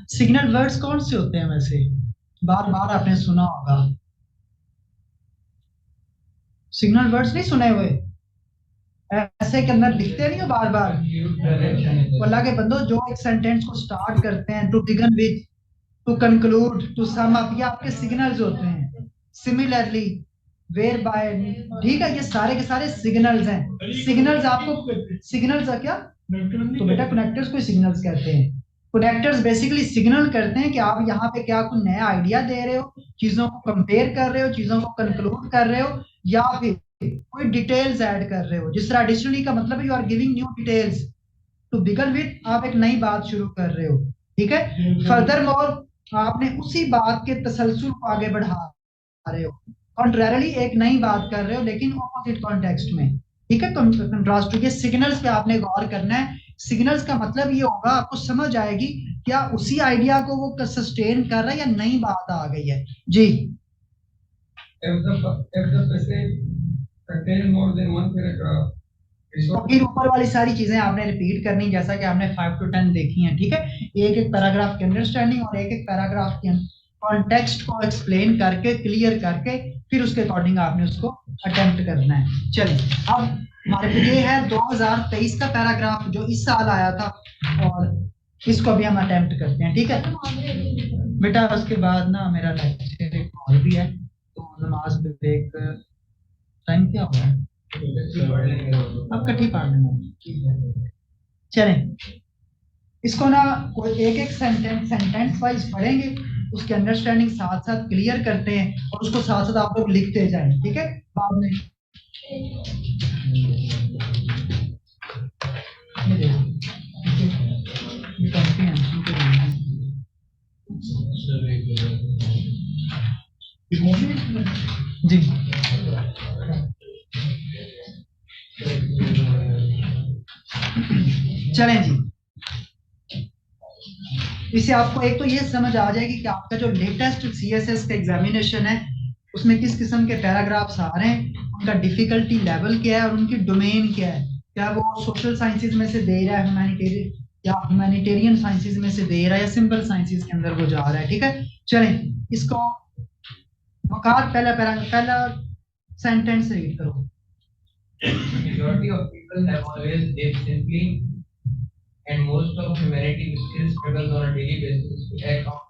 Signal words कौन से होते हैं? वैसे बार बार आपने सुना होगा। Signal words नहीं सुने हुए? ऐसे के अंदर लिखते नहीं हो बार बार। अल्लाह के बंदो, जो एक सेंटेंस को स्टार्ट करते हैं to begin with, to conclude, to sum up, ये आपके सिग्नल्स होते हैं। सिमिलरली, वेयर बाय, ठीक है, ये सारे के सारे सिग्नल्स हैं। सिग्नल्स आपको सिग्नल्स क्या? तो बेटा कनेक्टर्स को सिग्नल्स कहते हैं। कनेक्टर्स बेसिकली सिग्नल करते हैं कि आप यहाँ पे क्या कोई नया आइडिया दे रहे हो, चीजों को कंपेयर कर रहे हो, चीजों को कंक्लूड कर रहे हो, या फिर कोई डिटेल्स ऐड कर रहे हो। जिस तरह एडिशनली का मतलब है you are giving new details. To begin with, आप एक नई बात शुरू कर रहे हो। ठीक है, फर्दर मोर, आपने उसी बात के तसलसल को आगे बढ़ा रहे हो। कॉन्ट्रेरली एक नई बात कर रहे हो लेकिन ऑपोजिट कॉन्टेक्स्ट में, ठीक है। कंट्रास्ट टू, ये सिग्नल्स पे आपने गौर करना है। सिग्नल्स का मतलब ये होगा, आपको समझ आएगी क्या उसी आइडिया को वो सस्टेन कर रहा है या नई बात आ गई है। जी, if the passage contains more than one paragraph, तो फिर ऊपर वाली सारी चीजें आपने रिपीट करनी, जैसा कि आपने 5 to 10 देखी हैं, ठीक है। एक एक पैराग्राफ की अंडरस्टैंडिंग और एक एक पैराग्राफ के कॉन्टेक्स्ट को एक्सप्लेन करके, क्लियर करके, फिर उसके अकॉर्डिंग आपने उसको अटेम्प्ट करना है। चलिए, अब हमारे पे ये है 2023 का पैराग्राफ जो इस साल आया था, और इसको भी हम अटेम्प्ट करते हैं, ठीक है बेटा। उसके बाद ना मेरा लेक्चर एक और भी है, तो नमाज ब्रेक टाइम क्या हुआ है, अब कटी पढ़ लेना। चलें, इसको ना कोई एक एक सेंटेंस वाइज पढ़ेंगे, उसके अंडरस्टैंडिंग साथ साथ क्लियर करते हैं, और उसको साथ साथ आप लोग लिखते जाएं, ठीक है। बाद में जी चलें जी, इससे आपको एक तो ये समझ आ जाएगी कि आपका जो लेटेस्ट सीएसएस का एग्जामिनेशन है उसमें किस किस्म के पैराग्राफ्स आ रहे हैं, उनका डिफिकल्टी लेवल क्या है और उनकी डोमेन क्या है। क्या वो सोशल साइंसेज में से दे रहा है, ह्यूमैनिटेरियन साइंसेज में से दे रहा है, या सिंपल साइंसेज के अंदर वो जा रहा है, ठीक है। चलें, इसको वकार पहला सेंटेंस रीड करो। Majority of people have always lived simply, and most of humanity still struggles on a daily basis to act out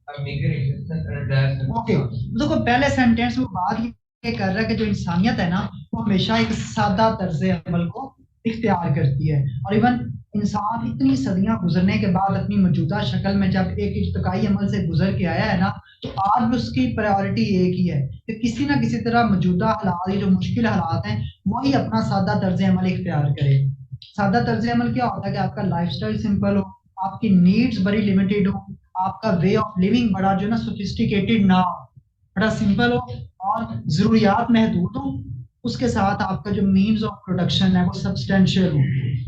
a meager existence and a dire circumstance. Okay, देखो पहले सेंटेंस में बात ये कर रहा है कि जो इंसानियत है ना, वो हमेशा एक सादा तर्ज अमल को इख्तियार करती है, और इवन इंसान इतनी सदियां गुजरने के बाद अपनी मौजूदा शक्ल में जब एक इज्तिमाई अमल से गुजर के आया है ना, तो आज भी उसकी प्रायोरिटी एक ही है कि किसी ना किसी तरह मौजूदा हालात, ये जो मुश्किल हालात हैं, वही अपना सादा तर्ज अमल इख्तियार करे। सादा तर्ज अमल क्या होता है कि आपका लाइफस्टाइल सिंपल हो, आपकी नीड्स बड़ी लिमिटेड हो, आपका वे ऑफ लिविंग बड़ा जो ना सोफिस्टिकेटेड ना हो, बड़ा सिंपल हो, और जरूरियात महदूद हो, उसके साथ आपका जो मीन्स ऑफ प्रोडक्शन है वो सब्सटेंशियल हो,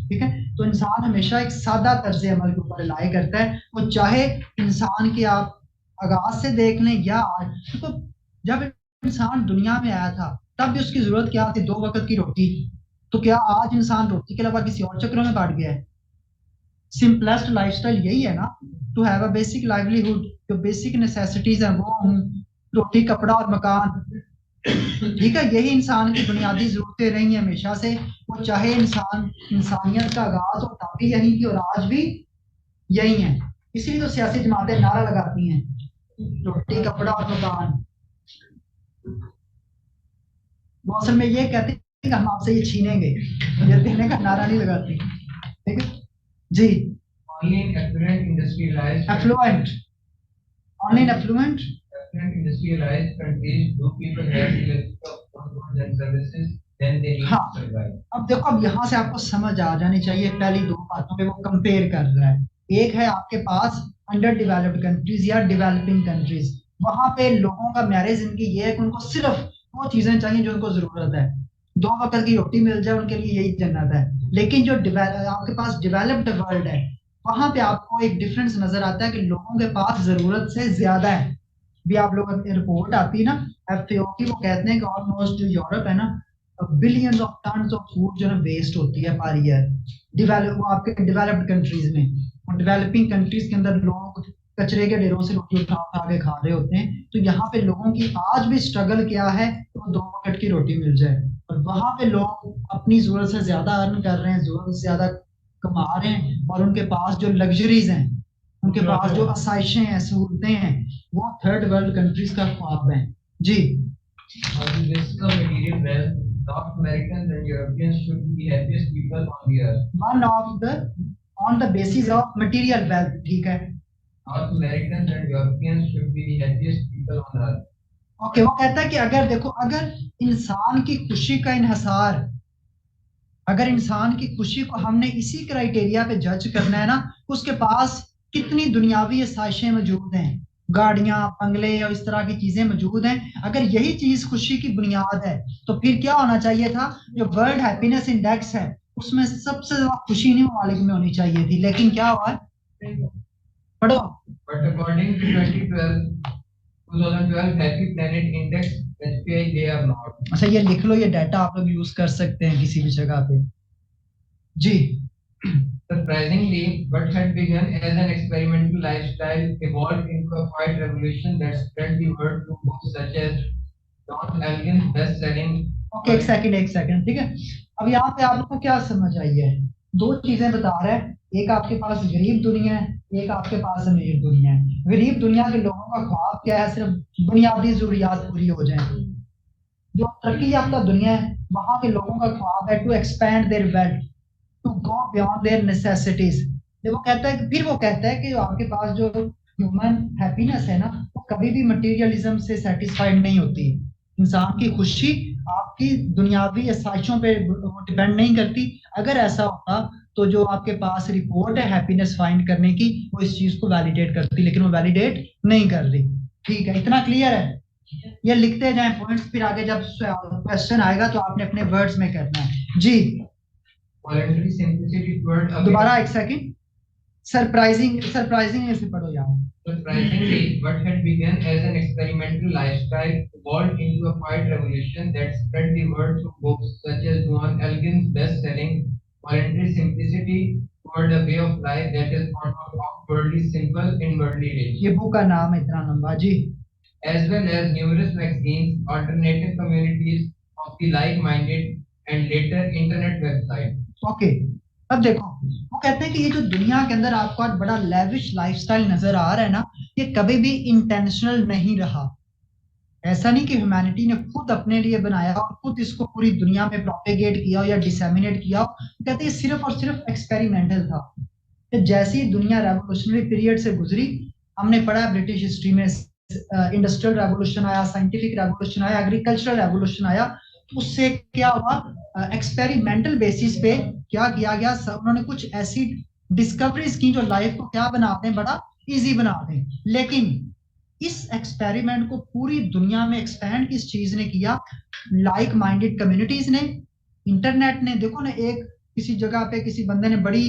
ठीक है। तो इंसान हमेशा एक सादा तर्ज अमल के ऊपर रिलाई करता है, वो चाहे इंसान की आप आगाज से देख लें या आज। तो जब इंसान दुनिया में आया था तब भी उसकी जरूरत क्या थी, 2 वक्त की रोटी। तो क्या आज इंसान रोटी के अलावा किसी और चक्रों में काट गया है? सिंपलेस्ट लाइफस्टाइल यही है ना, to have a basic livelihood, जो बेसिक नेसेसिटीज हैं वो रोटी, कपड़ा और मकान, ठीक है। यही इंसान की बुनियादी जरूरतें रही हैं हमेशा से, वो चाहे इंसानियत का आगाज हो तब भी यही थी और आज भी यही है। इसीलिए तो सियासी जमातें नारा लगाती हैं, रोटी, कपड़ा और मकान। वो असल में ये कहते हैं कि हम आपसे ये छीनेंगे, ये देने का नारा नहीं लगाती, ठीक है जी। Only in affluent industrialized countries do people have the luxury of goods and services then they need हाँ, to survive. अब देखो, अब यहाँ से आपको समझ आ जानी चाहिए पहली 2 बातों पे वो कंपेयर कर रहा है। एक है आपके पास अंडर डेवलप्ड कंट्रीज या डेवलपिंग कंट्रीज, वहां पे लोगों का म्यार जिंदगी ये है कि उनको सिर्फ वो चीजें चाहिए जो उनको जरूरत है, 2 वक्त की रोटी मिल जाए उनके लिए यही जन्नत है। लेकिन जो आपके पास डेवलप्ड वर्ल्ड है, वहां पे आपको एक डिफरेंस नजर आता है कि लोगों के पास जरूरत से ज्यादा है। भी आप लोगों की रिपोर्ट आती है ना FAO की, वो कहते हैं कि ऑलमोस्ट जो यूरोप है ना, billions of tons of food जो है वेस्ट होती है पर ईयर, वो आपके डेवलप्ड कंट्रीज में। और डेवलपिंग कंट्रीज के अंदर लोग कचरे के ढेरों से रोटी उठा के खा रहे होते हैं। तो यहाँ पे लोगों की आज भी स्ट्रगल क्या है, तो 2 वक्त की रोटी मिल जाए, और वहां पे लोग अपनी जरूरत से ज्यादा अर्न कर रहे हैं, जरूरत से ज्यादा कमा रहे हैं, और उनके पास जो लग्जरीज हैं, उनके पास जो आसाइशें हैं, सहूलतें हैं, वो थर्ड वर्ल्ड कंट्रीज का ख्वाब है जी। North Americans and Europeans should be the happiest people on the earth. On the basis of material wealth, ठीक है। North Americans and Europeans should be the happiest people on earth. Okay, वो कहता है कि अगर देखो, अगर इंसान की खुशी का इन्हसार, अगर इंसान की खुशी को हमने इसी क्राइटेरिया पे जज करना है ना, उसके पास कितनी दुनियावी आसाइशें मौजूद हैं, गाड़ियां, बंगले और इस तरह की चीजें मौजूद हैं। अगर यही चीज खुशी की बुनियाद है तो फिर क्या होना चाहिए था? जो वर्ल्ड हैप्पीनेस इंडेक्स है उसमें सबसे ज्यादा खुशी इन्हीं ममालिक में होनी चाहिए थी, लेकिन क्या हुआ? पढ़ो। But according to 2012 Happy Planet Index HPI, they are not. अच्छा, ये लिख लो, ये डाटा आप लोग यूज कर सकते हैं किसी भी जगह पे। जी। Surprisingly, what had begun as an experimental lifestyle evolved into a quiet revolution that spread the word through books such as Don Elgin's best-selling. Okay, एक सेकंड, ठीक है। अब यहाँ पे आपको क्या समझ आई है? दो चीजें बता रहा है, एक आपके पास गरीब दुनिया है, एक आपके पास अमीर दुनिया है। गरीब दुनिया के लोगों का ख्वाब क्या है? सिर्फ बुनियादी जरूरियात पूरी हो जाए। जो तरक्की याफ्ता दुनिया है वहां के लोगों का ख्वाब है to expand their wealth, to go beyond their necessities. वो कहता है, फिर वो कहता है कि आपके पास जो ह्यूमन हैप्पीनेस है ना, वो कभी भी मटेरियलिज्म से सेटिस्फाइड नहीं होती। इंसान की खुशी आपकी दुनियावी आसाइशों पे डिपेंड नहीं करती। अगर ऐसा होता तो जो आपके पास रिपोर्ट है हैप्पीनेस फाइंड करने की, वो इस चीज को वैलिडेट करती, लेकिन वो वैलिडेट नहीं कर रही। ठीक है, इतना क्लियर है? ये लिखते जाएं पॉइंट्स, फिर आगे जब क्वेश्चन आएगा तो आपने अपने वर्ड्स में करना है। जी, Voluntary simplicity toward दोबारा एक सेकंड। सरप्राइजिंग ऐसे पढ़ो यार। Surprisingly, what had begun as an experimental lifestyle evolved into a quiet revolution that spread the word through books such as Don Elgin's best-selling Voluntary Simplicity toward a way of life that is outwardly simple, inwardly rich. ये book का नाम है, इतना लंबा। जी। As well as numerous magazines, alternative communities of the like-minded, and later internet websites. Okay, अब देखो, वो कहते हैं कि ये जो दुनिया के अंदर आपको आज बड़ा लेविश लाइफस्टाइल नजर आ रहा है ना, ये कभी भी इंटेंशनल नहीं रहा। ऐसा नहीं कि ह्यूमैनिटी ने खुद अपने लिए बनाया और खुद इसको पूरी दुनिया में प्रोपेगेट किया या डिसेमिनेट किया। कहते हैं सिर्फ और सिर्फ एक्सपेरिमेंटल था। कि जैसी दुनिया रेवोल्यूशनरी पीरियड से गुजरी, हमने पढ़ा है ब्रिटिश हिस्ट्री में, इंडस्ट्रियल रेवोल्यूशन आया, साइंटिफिक रेवोल्यूशन आया, एग्रीकल्चरल रेवोल्यूशन आया, तो उससे क्या हुआ? एक्सपेरिमेंटल बेसिस पे क्या किया गया? उन्होंने कुछ ऐसी डिस्कवरीज की जो लाइफ को क्या बना दें, बड़ा इजी बना दें। लेकिन इस एक्सपेरिमेंट को पूरी दुनिया में एक्सपैंड किस चीज ने किया? लाइक माइंडेड कम्युनिटीज ने, इंटरनेट ने। देखो ना, एक किसी जगह पे किसी बंदे ने बड़ी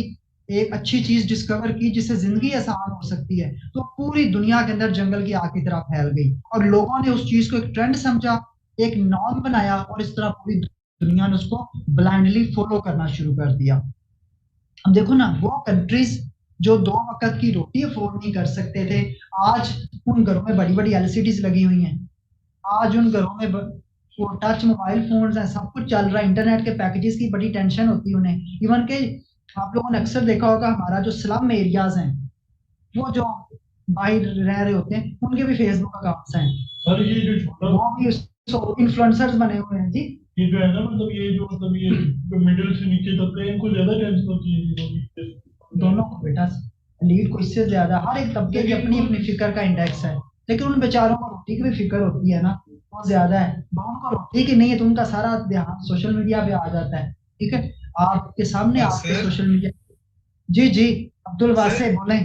एक अच्छी चीज डिस्कवर की जिससे जिंदगी आसान हो सकती है, तो पूरी दुनिया के अंदर जंगल की आग की तरह फैल गई और लोगों ने उस चीज को एक ट्रेंड समझा, एक नॉर्म बनाया और इस तरह पूरी दुनिया ने उसको ब्लाइंडली फॉलो करना शुरू कर दिया। अब देखो ना, वो कंट्रीज जो 2 वक्त की रोटी अफोर्ड नहीं कर सकते थे, आज उन घरों में बड़ी बड़ी एलसीडीज लगी हुई हैं। आज उन घरों में वो टच मोबाइल फोन्स हैं, सब कुछ चल रहा है। इंटरनेट के पैकेजेस की बड़ी टेंशन होती है उन्हें। इवन के आप लोगों ने अक्सर देखा होगा, हमारा जो स्लम एरियाज हैं, वो जो बाहर रह रहे होते हैं, उनके भी फेसबुक अकाउंट्स हैं। सर ये जो छोटा वो भी इन्फ्लुएंसर्स बने हुए हैं। जी, ये जो है ना, मतलब ये जो मिडिल से नीचे तक है, इनको ज्यादा टेंशन होती है दोनों को बेटा। लीड को इससे ज्यादा, हर एक तबके की अपनी अपनी फिक्र का इंडेक्स है, लेकिन उन बेचारों को रोटी की भी फिक्र होती है ना, बहुत ज्यादा है। उनको रोटी की नहीं है तो उनका सारा ध्यान सोशल मीडिया पे आ जाता है। ठीक है, आपके सामने आपके सोशल मीडिया। जी जी, अब्दुल वासे बोले।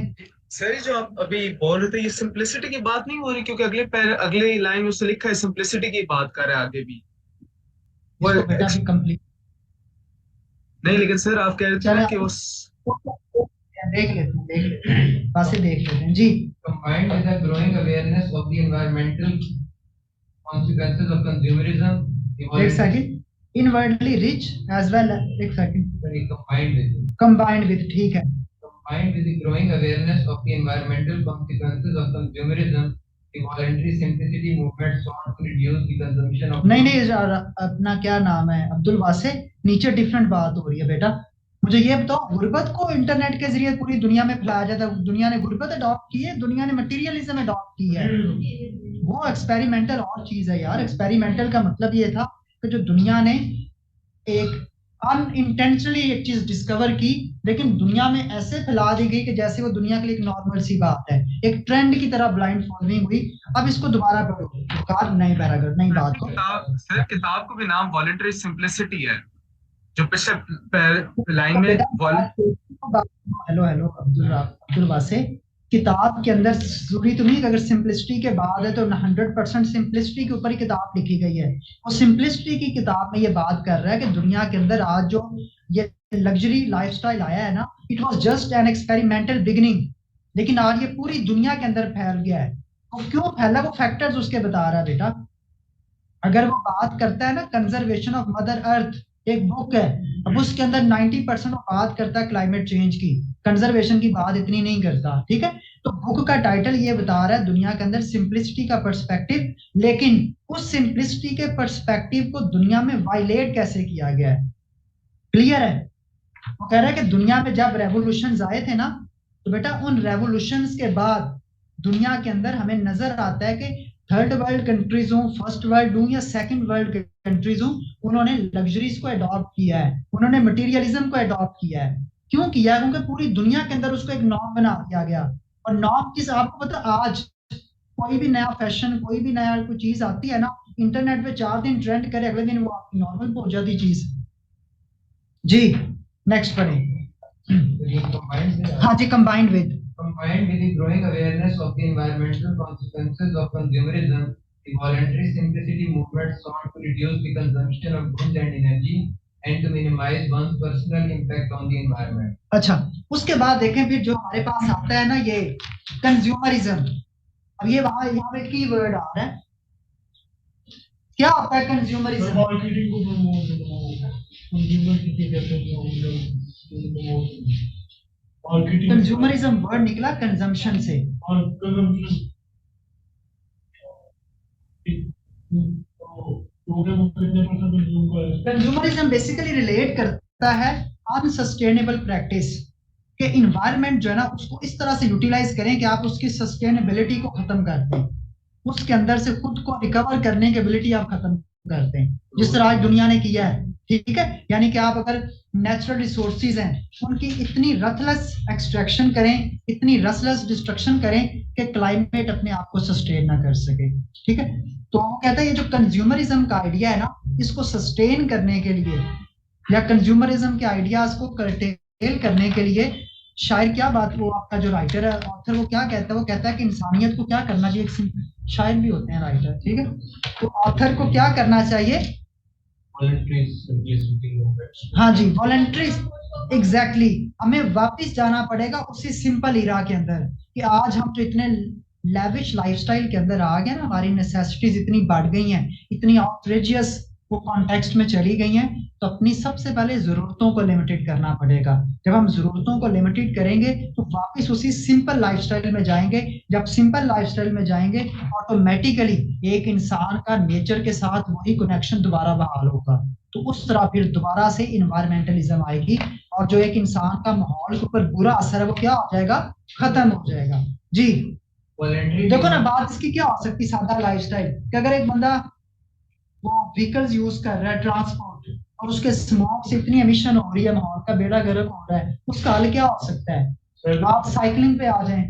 सर जो आप अभी बोल रहे थे, ये सिंप्लिसिटी की बात नहीं हो रही? क्योंकि अगले लाइन में उससे लिखा है सिंप्लिसिटी की बात कर रहा है आगे भी। वो बेटा भी कंप्लीट नहीं, लेकिन सर आप कह रहे थे ना कि वो देख लेते हैं पासे देख लेते हैं। जी, Combined with a growing awareness of the environmental consequences of consumerism, एक second, inwardly rich as well, एक सेकंड, combined with ठीक है, combined with the growing awareness of the environmental consequences of consumerism, the voluntary simplicity movement sought to reduce the consumption of. नहीं अपना क्या नाम है, अब्दुल वासे, नीचे डिफरेंट बात हो रही है बेटा। मुझे ये बताओ, गुर्बत को इंटरनेट के जरिए पूरी दुनिया में फैलाया जाता है। दुनिया ने गुर्बत अडॉप्ट की है, दुनिया ने मटेरियलिज्म अडॉप्ट की है। वो एक्सपेरिमेंटल और चीज है यार। एक्सपेरिमेंटल का मतलब ये था कि जो दुनिया ने एक अनइंटेंशनली एक चीज डिस्कवर की, लेकिन दुनिया में ऐसे फैला दी गई कि जैसे वो दुनिया के लिए एक नॉर्मल सी बात है, एक ट्रेंड की तरह ब्लाइंड फॉलोइंग हुई। अब इसको दोबारा पढ़ो, नई पैराग्राफ, नई बात को। सर किताब को भी नाम वॉलंटरी सिंप्लिसिटी है, जो पिछले लाइन में हेलो अब्दुल वासे, किताब के अंदर जरूरी तो नहीं कि अगर सिंपलिसिटी के बाद है तो 100% सिंपलिसिटी के ऊपर ही किताब लिखी गई है। वो सिंपलिसिटी की किताब में ये बात कर रहा है कि दुनिया के अंदर आज जो ये लग्जरी लाइफस्टाइल आया है ना, it was just an experimental beginning, लेकिन आज ये पूरी दुनिया के अंदर फैल गया है। वो क्यों फैला, वो फैक्टर्स उसके बता रहा है बेटा। अगर वो बात करता है ना कंजर्वेशन ऑफ मदर अर्थ, एक बुक है, अब उसके अंदर 90% बात करता है क्लाइमेट चेंज की, कंजर्वेशन की बात इतनी नहीं करता, ठीक है। तो बुक का टाइटल ये बता रहा है दुनिया के अंदर सिंपलिसिटी का पर्सपेक्टिव, लेकिन उस सिंपलिसिटी के पर्सपेक्टिव को दुनिया में वायलेट कैसे किया गया है, क्लियर है। वो कह रहा है कि दुनिया में जब रेवोल्यूशंस आए थे ना, तो बेटा उन रेवोल्यूशंस के बाद दुनिया के अंदर हमें नजर आता है कि थर्ड वर्ल्ड कंट्रीज हो, फर्स्ट वर्ल्ड हो या सेकंड वर्ल्ड कंट्रीज हो, उन्होंने लग्जरीज को अडॉप्ट किया है, उन्होंने मटेरियलिज्म को अडॉप्ट किया है। क्यों किया है? क्योंकि पूरी दुनिया के अंदर उसको एक नॉर्म बना दिया गया। और नॉर्म किस, आपको पता आज कोई भी नया फैशन, कोई भी नया कोई चीज आती है ना, इंटरनेट पे 4 दिन ट्रेंड करे, अगले दिन वो आपकी नॉर्मल पहुंच जाती चीज। जी नेक्स्ट पढ़ें। हाँ जी, combined with Combined with the growing awareness of the environmental consequences of consumerism, the voluntary simplicity movement sought to reduce the consumption of goods and energy and to minimize one's personal impact on the environment. अच्छा, उसके बाद देखें फिर जो हमारे पास आता है ना ये कंज्यूमरिज्म। अब ये वहां यहाँ पे की वर्ड आ रहा है, क्या होता है कंज्यूमरिज्म? मार्केटिंग को प्रमोट करना, कंज्यूमर की चीजें मार्केटिंग। कंज्यूमरिज्म वर्ड निकला कंजम्पशन से। और कंजम्पशन कंज्यूमरिज्म बेसिकली रिलेट करता है अनसस्टेनेबल प्रैक्टिस के इन्वायरमेंट जो है ना उसको इस तरह से यूटिलाइज करें कि आप उसकी सस्टेनेबिलिटी को खत्म कर दें, उसके अंदर से खुद को रिकवर करने की एबिलिटी आप खत्म करते हैं, जिस तरह आज दुनिया ने किया है, ठीक है। यानी कि आप अगर नेचुरल रिसोर्सेज हैं उनकी इतनी रथलेस एक्सट्रैक्शन करें, इतनी रथलेस डिस्ट्रक्शन करें कि क्लाइमेट अपने आप को सस्टेन ना कर सके, ठीक है। तो वो कहता है ये जो कंज्यूमरिज्म का आइडिया है ना, इसको सस्टेन करने के लिए या कंज्यूमरिज्म के आइडियाज को कर्टेल करने के लिए शायर क्या बात, वो आपका जो राइटर है ऑथर वो क्या कहता है, वो कहता है कि इंसानियत को क्या करना चाहिए, शायर भी होते हैं राइटर, ठीक है। तो ऑथर को क्या करना चाहिए? हाँ जी, वॉलंटरी, एग्जैक्टली। हमें वापस जाना पड़ेगा उसी सिंपल इरा के अंदर कि आज हम तो इतने लेविश लाइफस्टाइल के अंदर आ गए ना, हमारी नेसेसिटीज इतनी बढ़ गई हैं, इतनी आउटरेजियस वो कॉन्टेक्स्ट में चली गई हैं, तो अपनी सबसे पहले जरूरतों को लिमिटेड करना पड़ेगा। जब हम जरूरतों को लिमिटेड करेंगे तो वापस उसी सिंपल लाइफस्टाइल में जाएंगे। जब सिंपल लाइफस्टाइल में जाएंगे ऑटोमेटिकली एक इंसान का नेचर के साथ वही कनेक्शन दोबारा बहाल होगा, तो उस तरह फिर दोबारा से इन्वायरमेंटलिज्म आएगी और जो एक इंसान का माहौल के ऊपर बुरा असर है वो क्या हो जाएगा, खत्म हो जाएगा। जी देखो ना, बात इसकी क्या हो सकती, सादा लाइफस्टाइल कि अगर एक बंदा वो व्हीकल्स यूज कर रहा है ट्रांसपोर्ट और उसके स्मोक से इतनी एमिशन हो रही है, माहौल का बेड़ा गर्क हो रहा है, उसका हल क्या हो सकता है? आप साइकिलिंग पे आ जाएं,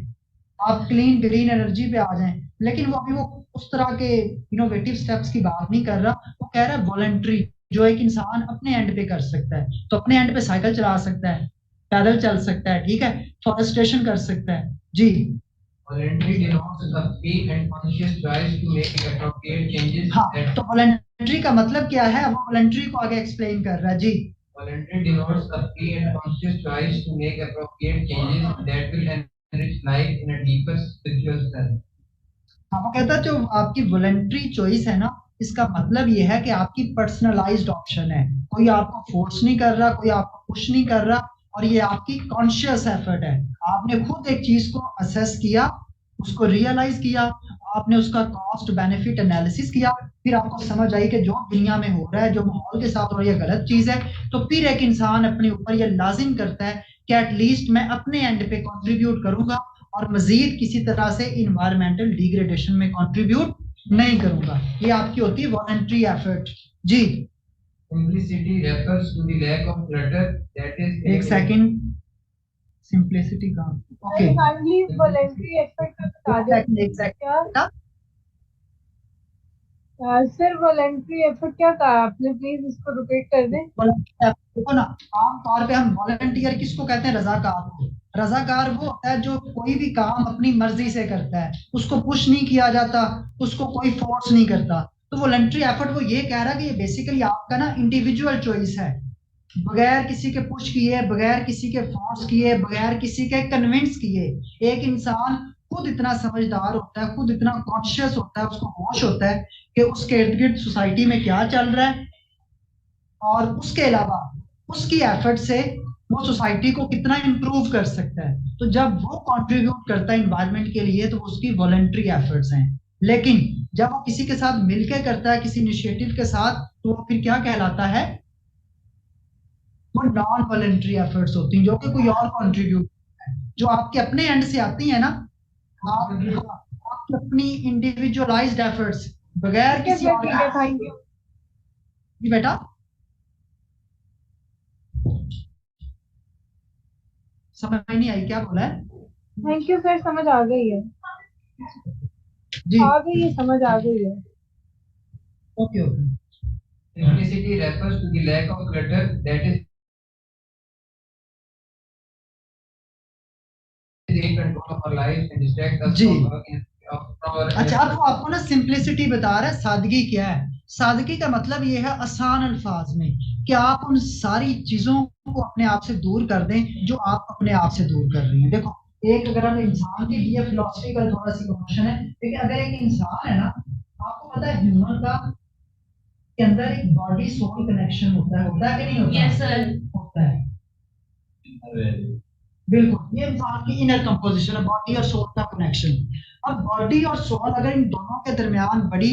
आप क्लीन ग्रीन एनर्जी पे आ जाएं, लेकिन वो अभी वो उस तरह के इनोवेटिव स्टेप्स की बात नहीं कर रहा, वो कह रहा है वॉलंटरी, जो एक इंसान अपने एंड पे कर सकता है। तो अपने एंड पे साइकिल चला सकता है, पैदल चल सकता है, ठीक है, फॉरेस्टेशन कर सकता है। जी Voluntary denotes a free and conscious choice to make appropriate changes. हाँ, तो वॉलंटरी का मतलब क्या है, वो वॉलंटरी को आगे एक्सप्लेन कर रहा है। जी Voluntary denotes a free and conscious choice to make appropriate changes that will enrich life in a deeper spiritual sense. हाँ, वो कहता है जो आपकी वॉलंटरी चॉइस है ना, इसका मतलब ये है कि आपकी पर्सनलाइज्ड ऑप्शन है, कोई आपको फोर्स नहीं कर रहा, कोई आपको पुश नहीं कर रहा, और ये आपकी कॉन्शियस एफर्ट है। आपने खुद एक चीज को असेस किया, उसको रियलाइज किया, आपने उसका कॉस्ट बेनिफिट एनालिसिस किया, फिर आपको समझ आई कि जो दुनिया में हो रहा है, जो माहौल के साथ हो रहा है, ये गलत चीज है। तो फिर एक इंसान अपने ऊपर ये लाजिम करता है कि एटलीस्ट मैं अपने एंड पे कंट्रीब्यूट करूंगा और मजीद किसी तरह से इन्वायरमेंटल डिग्रेडेशन में कंट्रीब्यूट नहीं करूंगा। ये आपकी होती है वॉलंटरी एफर्ट। जी Simplicity refers to the lack of clutter that is. एक सेकंड, सिंपलिसिटी का ओके, वॉलंटरी एफर्ट का बता दें क्या सर, वॉलंटरी एफर्ट क्या कहा आपने, प्लीज इसको रिपीट कर दें। देखो ना, आमतौर पे हम वॉलंटियर किसको कहते हैं, रजाकार को, रजाकार वो होता है जो कोई भी काम अपनी मर्जी से करता है, उसको पुश नहीं किया जाता, उसको कोई फोर्स नहीं करता। तो वॉलंटरी एफर्ट वो ये कह रहा है कि ये बेसिकली आपका ना इंडिविजुअल चॉइस है, बगैर किसी के पुश किए, बगैर किसी के फोर्स किए, बगैर किसी के कन्विंस किए। एक इंसान खुद इतना समझदार होता है, खुद इतना कॉन्शियस होता है, उसको होश होता है कि उसके इर्द गिर्द सोसाइटी में क्या चल रहा है, और उसके अलावा उसकी एफर्ट से वो सोसाइटी को कितना इम्प्रूव कर सकता है। तो जब वो कंट्रीब्यूट करता है इन्वायरमेंट के लिए तो उसकी वॉलंटरी एफर्ट्स हैं। लेकिन जब वो किसी के साथ मिलकर करता है, किसी इनिशिएटिव के साथ, तो वो फिर क्या कहलाता है? वो नॉन वॉलंटरी एफर्ट्स होती हैं, जो कि कोई और कंट्रीब्यूट है, जो आपके अपने एंड से आती है ना, आपकी अपनी इंडिविजुअलाइज्ड एफर्ट्स, बगैर किसी और थैंक यू। जी बेटा, समझ नहीं आई क्या बोला है? थैंक यू सर, समझ आ गई है, जी आ गई है, समझ आ गई है। Okay okay. Simplicity refers to the lack of clutter that is in control of our lives and distract us जी। from our अच्छा, अब वो आपको ना सिंप्लिसिटी बता रहा है, सादगी क्या है। सादगी का मतलब ये है आसान अल्फाज में कि आप उन सारी चीजों को अपने आप से दूर कर दें जो आप अपने आप से दूर कर रही हैं। देखो, एक अगर हम इंसान के लिए फिलोसफिकल थोड़ा सी क्वेश्चन है, लेकिन अगर एक इंसान है ना, आपको पता है ह्यूमन का के अंदर एक बॉडी सोल कनेक्शन होता है कि नहीं होता? Yes, sir. होता है, बिल्कुल। ये इंसान की इनर कंपोजिशन है, बॉडी और सोल का कनेक्शन। अब बॉडी और सोल अगर इन दोनों के दरमियान बड़ी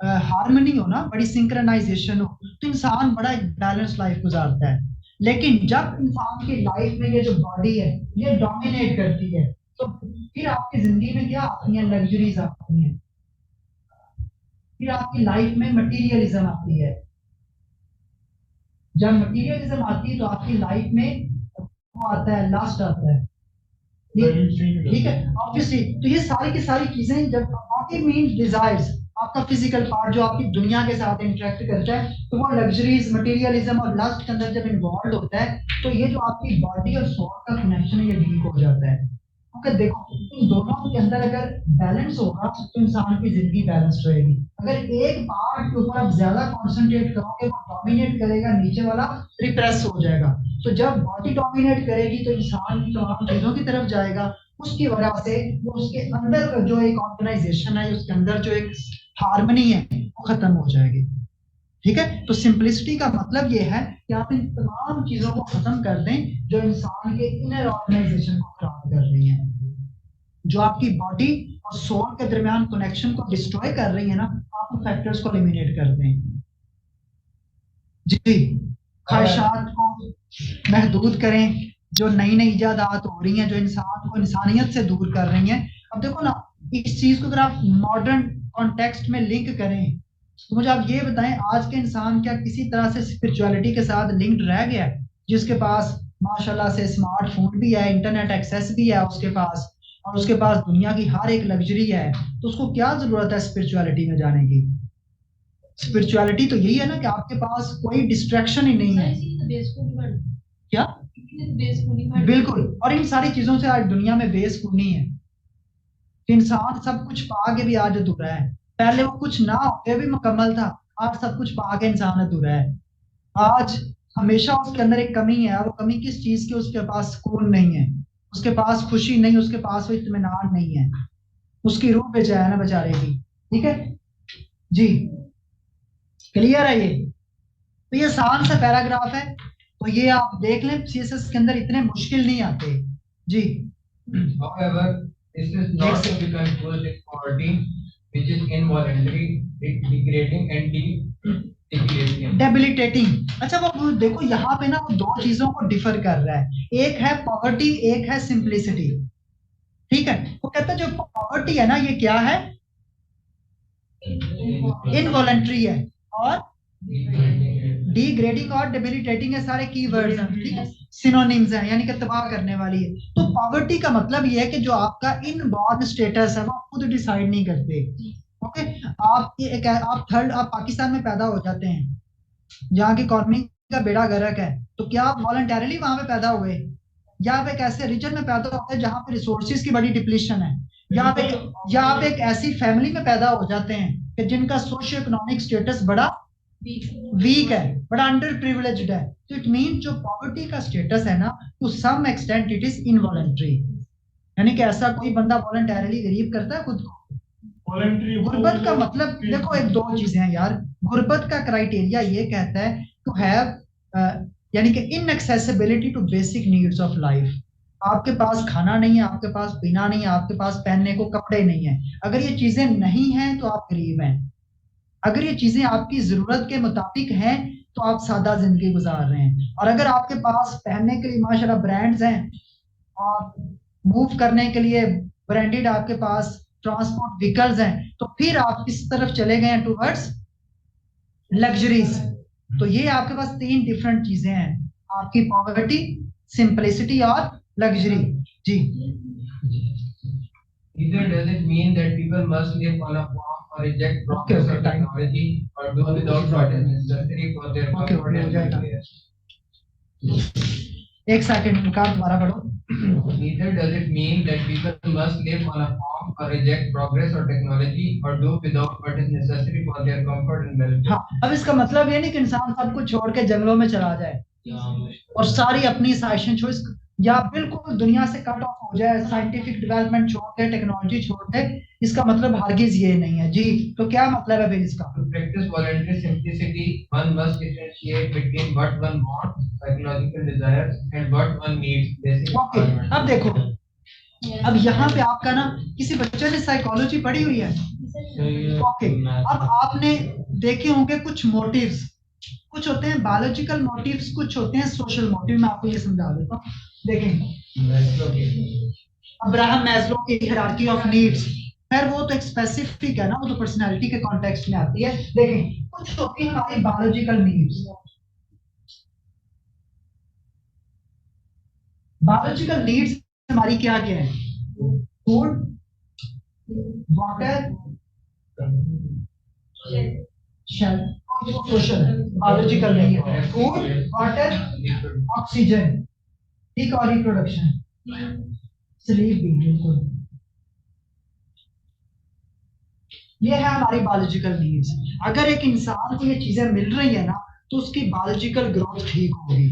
हार्मनी हो ना, बड़ी सिंक्रोनाइजेशन हो, तो इंसान बड़ा बैलेंस लाइफ गुजारता है। लेकिन जब इंसान की लाइफ में ये जो बॉडी है ये डोमिनेट करती है, तो फिर आपकी जिंदगी में क्या आती है? लग्जरीज आती हैं, फिर आपकी लाइफ में मटीरियलिज्म आती है। जब मटीरियलिज्म आती है तो आपकी लाइफ में वो आता है, लास्ट आता है, ठीक है, ऑब्वियसली। तो ये सारी की सारी चीजें, जब आपकी मीन डिजायर्स, आपका फिजिकल पार्ट जो आपकी दुनिया के साथ इंटरेक्ट करता है, तो वो लग्जरीज, मटेरियलिज्म और लस्ट के अंदर जब इन्वॉल्व होता है, तो ये जो आपकी बॉडी और सोल का कनेक्शन है ये वीक हो जाता है। क्योंकि देखो, इन दोनों के अंदर अगर बैलेंस होगा तो इंसान की जिंदगी बैलेंस्ड रहेगी। अगर एक पार्ट के ऊपर आप ज्यादा कंसंट्रेट करोगे, वो डोमिनेट करेगा, नीचे वाला रिप्रेस हो जाएगा। तो जब बॉडी डोमिनेट करेगी तो इंसान तमाम चीजों की तरफ जाएगा, उसकी वजह से वो उसके अंदर जो एक ऑर्गेनाइजेशन है, उसके अंदर जो एक हार्मनी है वो खत्म हो जाएगी। ठीक है, तो सिंपलिसिटी का मतलब ये है कि आप इन तमाम चीजों को खत्म कर दें जो इंसान के इनर ऑर्गेनाइजेशन को खराब कर रही है, जो आपकी बॉडी और सोल के दरमियान कनेक्शन को डिस्ट्रॉय कर रही है ना, आप उन फैक्टर्स को एलिमिनेट कर दें। जी, ख्वाहिशात को महदूद करें, जो नई नई इजादात हो रही हैं जो इंसान को इंसानियत से दूर कर रही हैं। अब देखो ना, इस चीज को अगर आप मॉडर्न कॉन्टेक्स्ट में लिंक करें तो मुझे आप ये बताएं, आज के इंसान क्या किसी तरह से स्पिरिचुअलिटी के साथ लिंक्ड रह गया? जिसके पास माशाल्लाह से स्मार्टफोन भी है, इंटरनेट एक्सेस भी है उसके पास, और उसके पास दुनिया की हर एक लग्जरी है, तो उसको क्या जरूरत है स्पिरिचुअलिटी में जाने की? स्पिरिचुअलिटी तो यही है ना कि आपके पास कोई डिस्ट्रैक्शन ही नहीं है। क्या? बिल्कुल। और इन सारी चीजों से आज दुनिया में बेसुनी है। इंसान सब कुछ पा के भी आज अधूरा है। पहले वो कुछ ना होते भी मुकम्मल था, आज सब कुछ पा के इंसान अधूरा है। आज हमेशा उसके अंदर एक कमी है, और वो कमी किस चीज की? उसके पास सुकून नहीं है, उसके पास खुशी नहीं, उसके पास वो इत्मीनान नहीं है, उसकी रूह बेचैन है ना बेचारे की। ठीक है जी, क्लियर है ये? तो ये आसान सा पैराग्राफ है, तो ये आप देख लें, सीएसएस के अंदर इतने मुश्किल नहीं आते जी। However, this is not to be confused with poverty, which is involuntary, degrading and debilitating। अच्छा, वो देखो यहाँ पे ना वो दो चीजों को डिफर कर रहा है, एक है पॉवर्टी, एक है सिंप्लिसिटी। ठीक है, वो कहता है जो पॉवर्टी है ना ये क्या है? इनवॉलंटरी है, और डिग्रेडिंग और डेबिलिटेटिंग है, सारे कीवर्ड्स हैं, ठीक है, सिनोनिम्स हैं, यानी कि तबाह करने वाली है। तो पॉवर्टी का मतलब ये है कि जो आपका इनबॉर्न स्टेटस है वो आप खुद डिसाइड नहीं करते। ओके, आप पाकिस्तान में पैदा हो जाते हैं जहाँ की इकोनॉमी का बेड़ा गर्क है, तो क्या आप वॉलंटरली वहां पे पैदा हुए? या आप एक ऐसे रीजन में पैदा होते हैं जहां पे रिसोर्सेज की बड़ी डिप्लीशन है, या आप एक ऐसी फैमिली में पैदा हो जाते हैं कि जिनका सोशियो इकोनॉमिक स्टेटस बड़ा वीक है, बड़ा अंडर प्रिविलेज्ड है। तो इट मीन जो पॉवर्टी का स्टेटस है ना, to some extent it is involuntary, यानी कि ऐसा कोई बंदा वॉलंटरली गरीब करता है खुद को? गुर्बत का मतलब देखो एक दो चीजें हैं यार। गुर्बत का क्राइटेरिया ये कहता है टू हैव यानी कि inaccessibility to basic needs of life. आपके पास खाना नहीं है, आपके पास पीना नहीं है, आपके पास पहनने को कपड़े नहीं है। अगर ये चीजें नहीं हैं तो आप गरीब हैं। अगर ये चीजें आपकी जरूरत के मुताबिक हैं तो आप सादा जिंदगी गुजार रहे हैं। और अगर आपके पास पहनने के लिए माशाल्लाह ब्रांड्स हैं और मूव करने के लिए ब्रांडेड आपके पास ट्रांसपोर्ट व्हीकल्स हैं, तो फिर आप इस तरफ चले गए हैं टूवर्ड्स लग्जरीज। तो ये आपके पास तीन डिफरेंट चीजें हैं, आपकी पॉवर्टी, सिंपलिसिटी और लग्जरी। जी, Either does it mean that people must live on a farm or reject progress or technology or do without what is necessary for their comfort and welfare? एक second दोबारा पढ़ो। Neither does it mean that people must live on a farm or reject progress or technology or do without what is necessary for their comfort and welfare. हाँ, अब इसका मतलब ये नहीं कि इंसान सब कुछ छोड़ के जंगलों में चला जाए और सारी अपनी ख्वाहिशें छोड़, या बिल्कुल दुनिया से कट ऑफ हो जाए, साइंटिफिक डेवलपमेंट छोड़ दे, टेक्नोलॉजी छोड़ दे। इसका मतलब हरगिज ये नहीं है। जी, तो क्या मतलब है फिर इसका? To practice voluntary simplicity, one must differentiate between what one wants, psychological desires, and what one needs, basic okay, अब देखो, अब यहाँ पे आपका ना किसी बच्चे ने साइकोलॉजी पढ़ी हुई है? ओके, अब आपने देखे होंगे कुछ मोटिव्स, कुछ होते हैं बायोलॉजिकल मोटिव्स, कुछ होते हैं सोशल मोटिव। मैं आपको ये समझा देता हूँ। देखें, अब्राहम मैस्लो की हायरार्की ऑफ नीड्स, खैर वो तो एक स्पेसिफिक है ना, वो तो पर्सनालिटी के कॉन्टेक्स्ट में आती है। देखें, कुछ होती है हमारी बायोलॉजिकल नीड्स। बायोलॉजिकल नीड्स हमारी क्या क्या है? Food, water, social. बायोलॉजिकल नहीं है, फूड, वाटर, ऑक्सीजन, ठीक, और रिप्रोडक्शन, स्लीप भी। बिल्कुल, ये है हमारी बायोलॉजिकल नीड्स। अगर एक इंसान को ये चीजें मिल रही है ना, तो उसकी बायोलॉजिकल ग्रोथ ठीक होगी।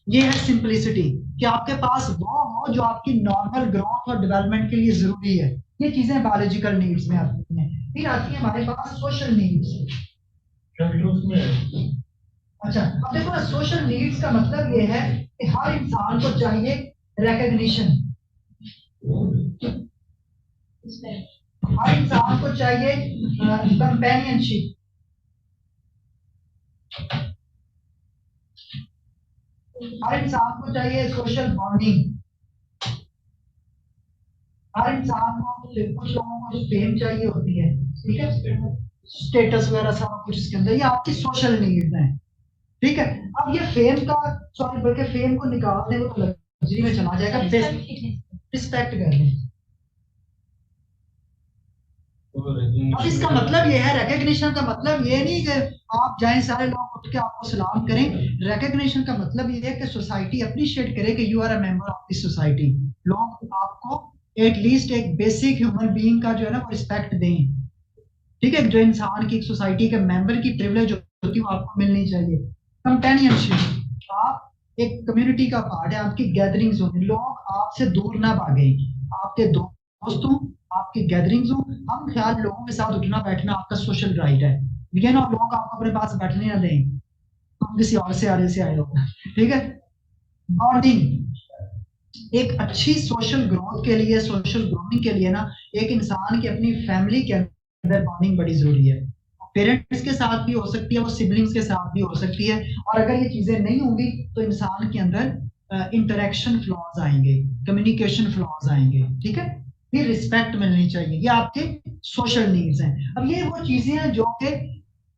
ये है सिंपलिसिटी, कि आपके पास वो हो जो आपकी नॉर्मल ग्रोथ और डेवलपमेंट के लिए जरूरी है। ये चीजें बायोलॉजिकल नीड्स में आती हैं। फिर आती है हमारे पास सोशल नीड्स। अच्छा, अब देखो ना, सोशल नीड्स का मतलब ये है कि हर इंसान को चाहिए रिकॉग्निशन, हर इंसान को चाहिए कंपेनियनशिप, हर इंसान को चाहिए सोशल बॉन्डिंग, हर इंसान को, कुछ लोगों को फेम चाहिए होती है, ठीक है, स्टेटस वगैरह सब कुछ इसके अंदर। ये आपकी सोशल नीड्स हैं, ठीक है। अब ये फेम का, सॉरी, बल्कि फेम को निकाल दें तो लग्जरी में चला जाएगा। रिस्पेक्ट कर लें। अब इसका मतलब ये है, रिकॉग्निशन का मतलब ये नहीं कि आप जाएं सारे लोग उठ के आपको सलाम करें। रिकॉग्निशन का मतलब ये है कि सोसाइटी अप्रिशिएट करे कि you are a member of this society. लोग आपको एटलीस्ट एक बेसिक ह्यूमन बीइंग का जो है ना वो रिस्पेक्ट दें, ठीक है। जो इंसान की सोसाइटी के मेंबर की प्रिविलेज होती है वो आपको मिलनी चाहिए। कंपेनियनशिप, आप एक कम्युनिटी का पार्ट है, आपकी गैदरिंग्स होंगी, लोग आपसे दूर ना भागे, आपके दोस्तों, आपकी गैदरिंग्स हो, हम ख्याल लोगों के साथ उठना बैठना आपका सोशल राइट है। ये ना लोग आपको अपने पास बैठने ना दें, हम किसी और से आरे से आए हो, ठीक है। बॉन्डिंग, एक अच्छी सोशल ग्रोथ के लिए, सोशल ग्रोइंग के लिए ना, एक इंसान की अपनी फैमिली के अंदर बॉन्डिंग बड़ी जरूरी है। पेरेंट्स के साथ भी हो सकती है, वो सिबलिंग्स के साथ भी हो सकती है। और अगर ये चीजें नहीं होंगी तो इंसान के अंदर इंटरेक्शन फ्लॉज आएंगे, कम्युनिकेशन फ्लॉज आएंगे, ठीक है। फिर रिस्पेक्ट मिलनी चाहिए, ये आपके सोशल नीड्स हैं। अब ये वो चीजें हैं जो कि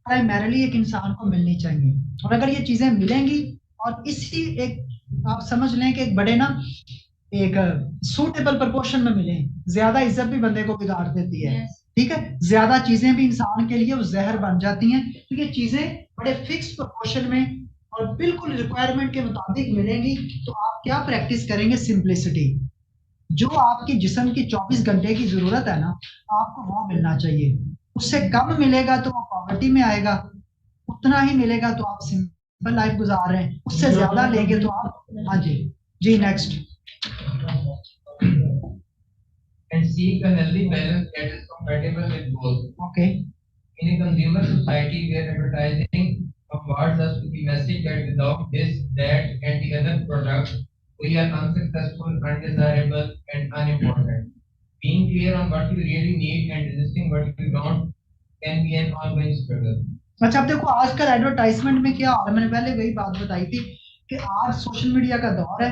प्राइमरीली एक इंसान को मिलनी चाहिए। और अगर ये चीजें मिलेंगी और इसी एक आप समझ लें कि एक बड़े ना एक सूटेबल प्रोपोर्शन में मिले, ज्यादा इज्जत भी बंदे को बिगाड़ देती है, ठीक है। ज्यादा चीजें भी इंसान के लिए वो जहर बन जाती हैं। तो ये चीजें बड़े फिक्स प्रोपोर्शन में और बिल्कुल रिक्वायरमेंट के मुताबिक मिलेंगी, तो आप क्या प्रैक्टिस करेंगे? सिंप्लिसिटी। जो आपकी जिस्म की 24 घंटे की जरूरत है ना, आपको वो मिलना चाहिए। उससे कम मिलेगा तो वो पॉवर्टी में आएगा, उतना ही मिलेगा तो आप सिंपल लाइफ गुजार रहे हैं, उससे ज्यादा लेंगे तो आप। हाँ जी जी, next. And seek a healthy balance that is compatible with both. Okay In a consumer society where advertising bombards us with the message that without this, that, and the other product, we are unsuccessful, undesirable, and unimportant. Being clear on what you really need and resisting what you don't can be an ongoing struggle. अच्छा, अब देखो आजकल advertisement में क्या हो रहा है, मैंने पहले वही बात बताई थी कि आज सोशल मीडिया का दौर है।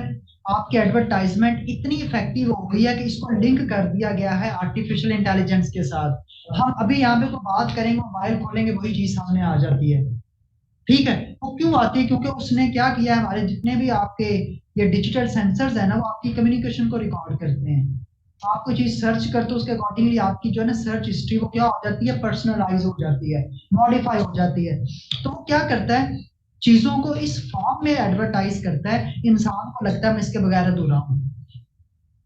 आपकी एडवर्टाइजमेंट इतनी इफेक्टिव हो गई है कि इसको लिंक कर दिया गया है आर्टिफिशियल इंटेलिजेंस के साथ। हम अभी यहाँ पे कोई बात करेंगे, मोबाइल खोलेंगे, वही चीज सामने आ जाती है। ठीक है, वो क्यों आती है? क्योंकि उसने क्या किया है, हमारे जितने भी आपके ये डिजिटल सेंसर्स है ना, वो आपकी कम्युनिकेशन को रिकॉर्ड करते हैं। आप कोई चीज सर्च करते हो, उसके अकॉर्डिंगली आपकी जो है ना सर्च हिस्ट्री वो क्या हो जाती है, पर्सनलाइज हो जाती है, मॉडिफाई हो जाती है। तो वो क्या करता है, चीजों को इस फॉर्म में एडवर्टाइज करता है, इंसान को लगता है मैं इसके बगैर अधूरा हूँ।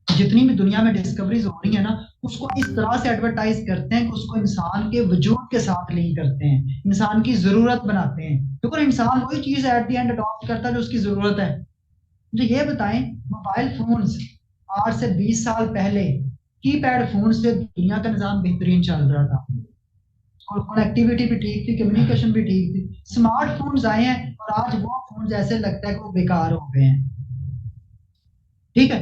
जितनी भी दुनिया में डिस्कवरीज हो रही है ना, उसको इस तरह से एडवर्टाइज करते हैं कि उसको इंसान के वजूद के साथ लिंक करते हैं, इंसान की जरूरत बनाते हैं। क्योंकि इंसान वही चीज एट द एंड अडॉप्ट करता है जो उसकी जरूरत है। तो ये बताएं, मोबाइल फोन्स आज से 20 साल पहले कीपैड फोन से दुनिया का निजाम बेहतरीन चल रहा था, और कनेक्टिविटी भी ठीक थी, कम्युनिकेशन भी ठीक थी। स्मार्टफोन्स आए हैं और आज वो फोन जैसे लगता है कि वो बेकार हो गए हैं। ठीक है,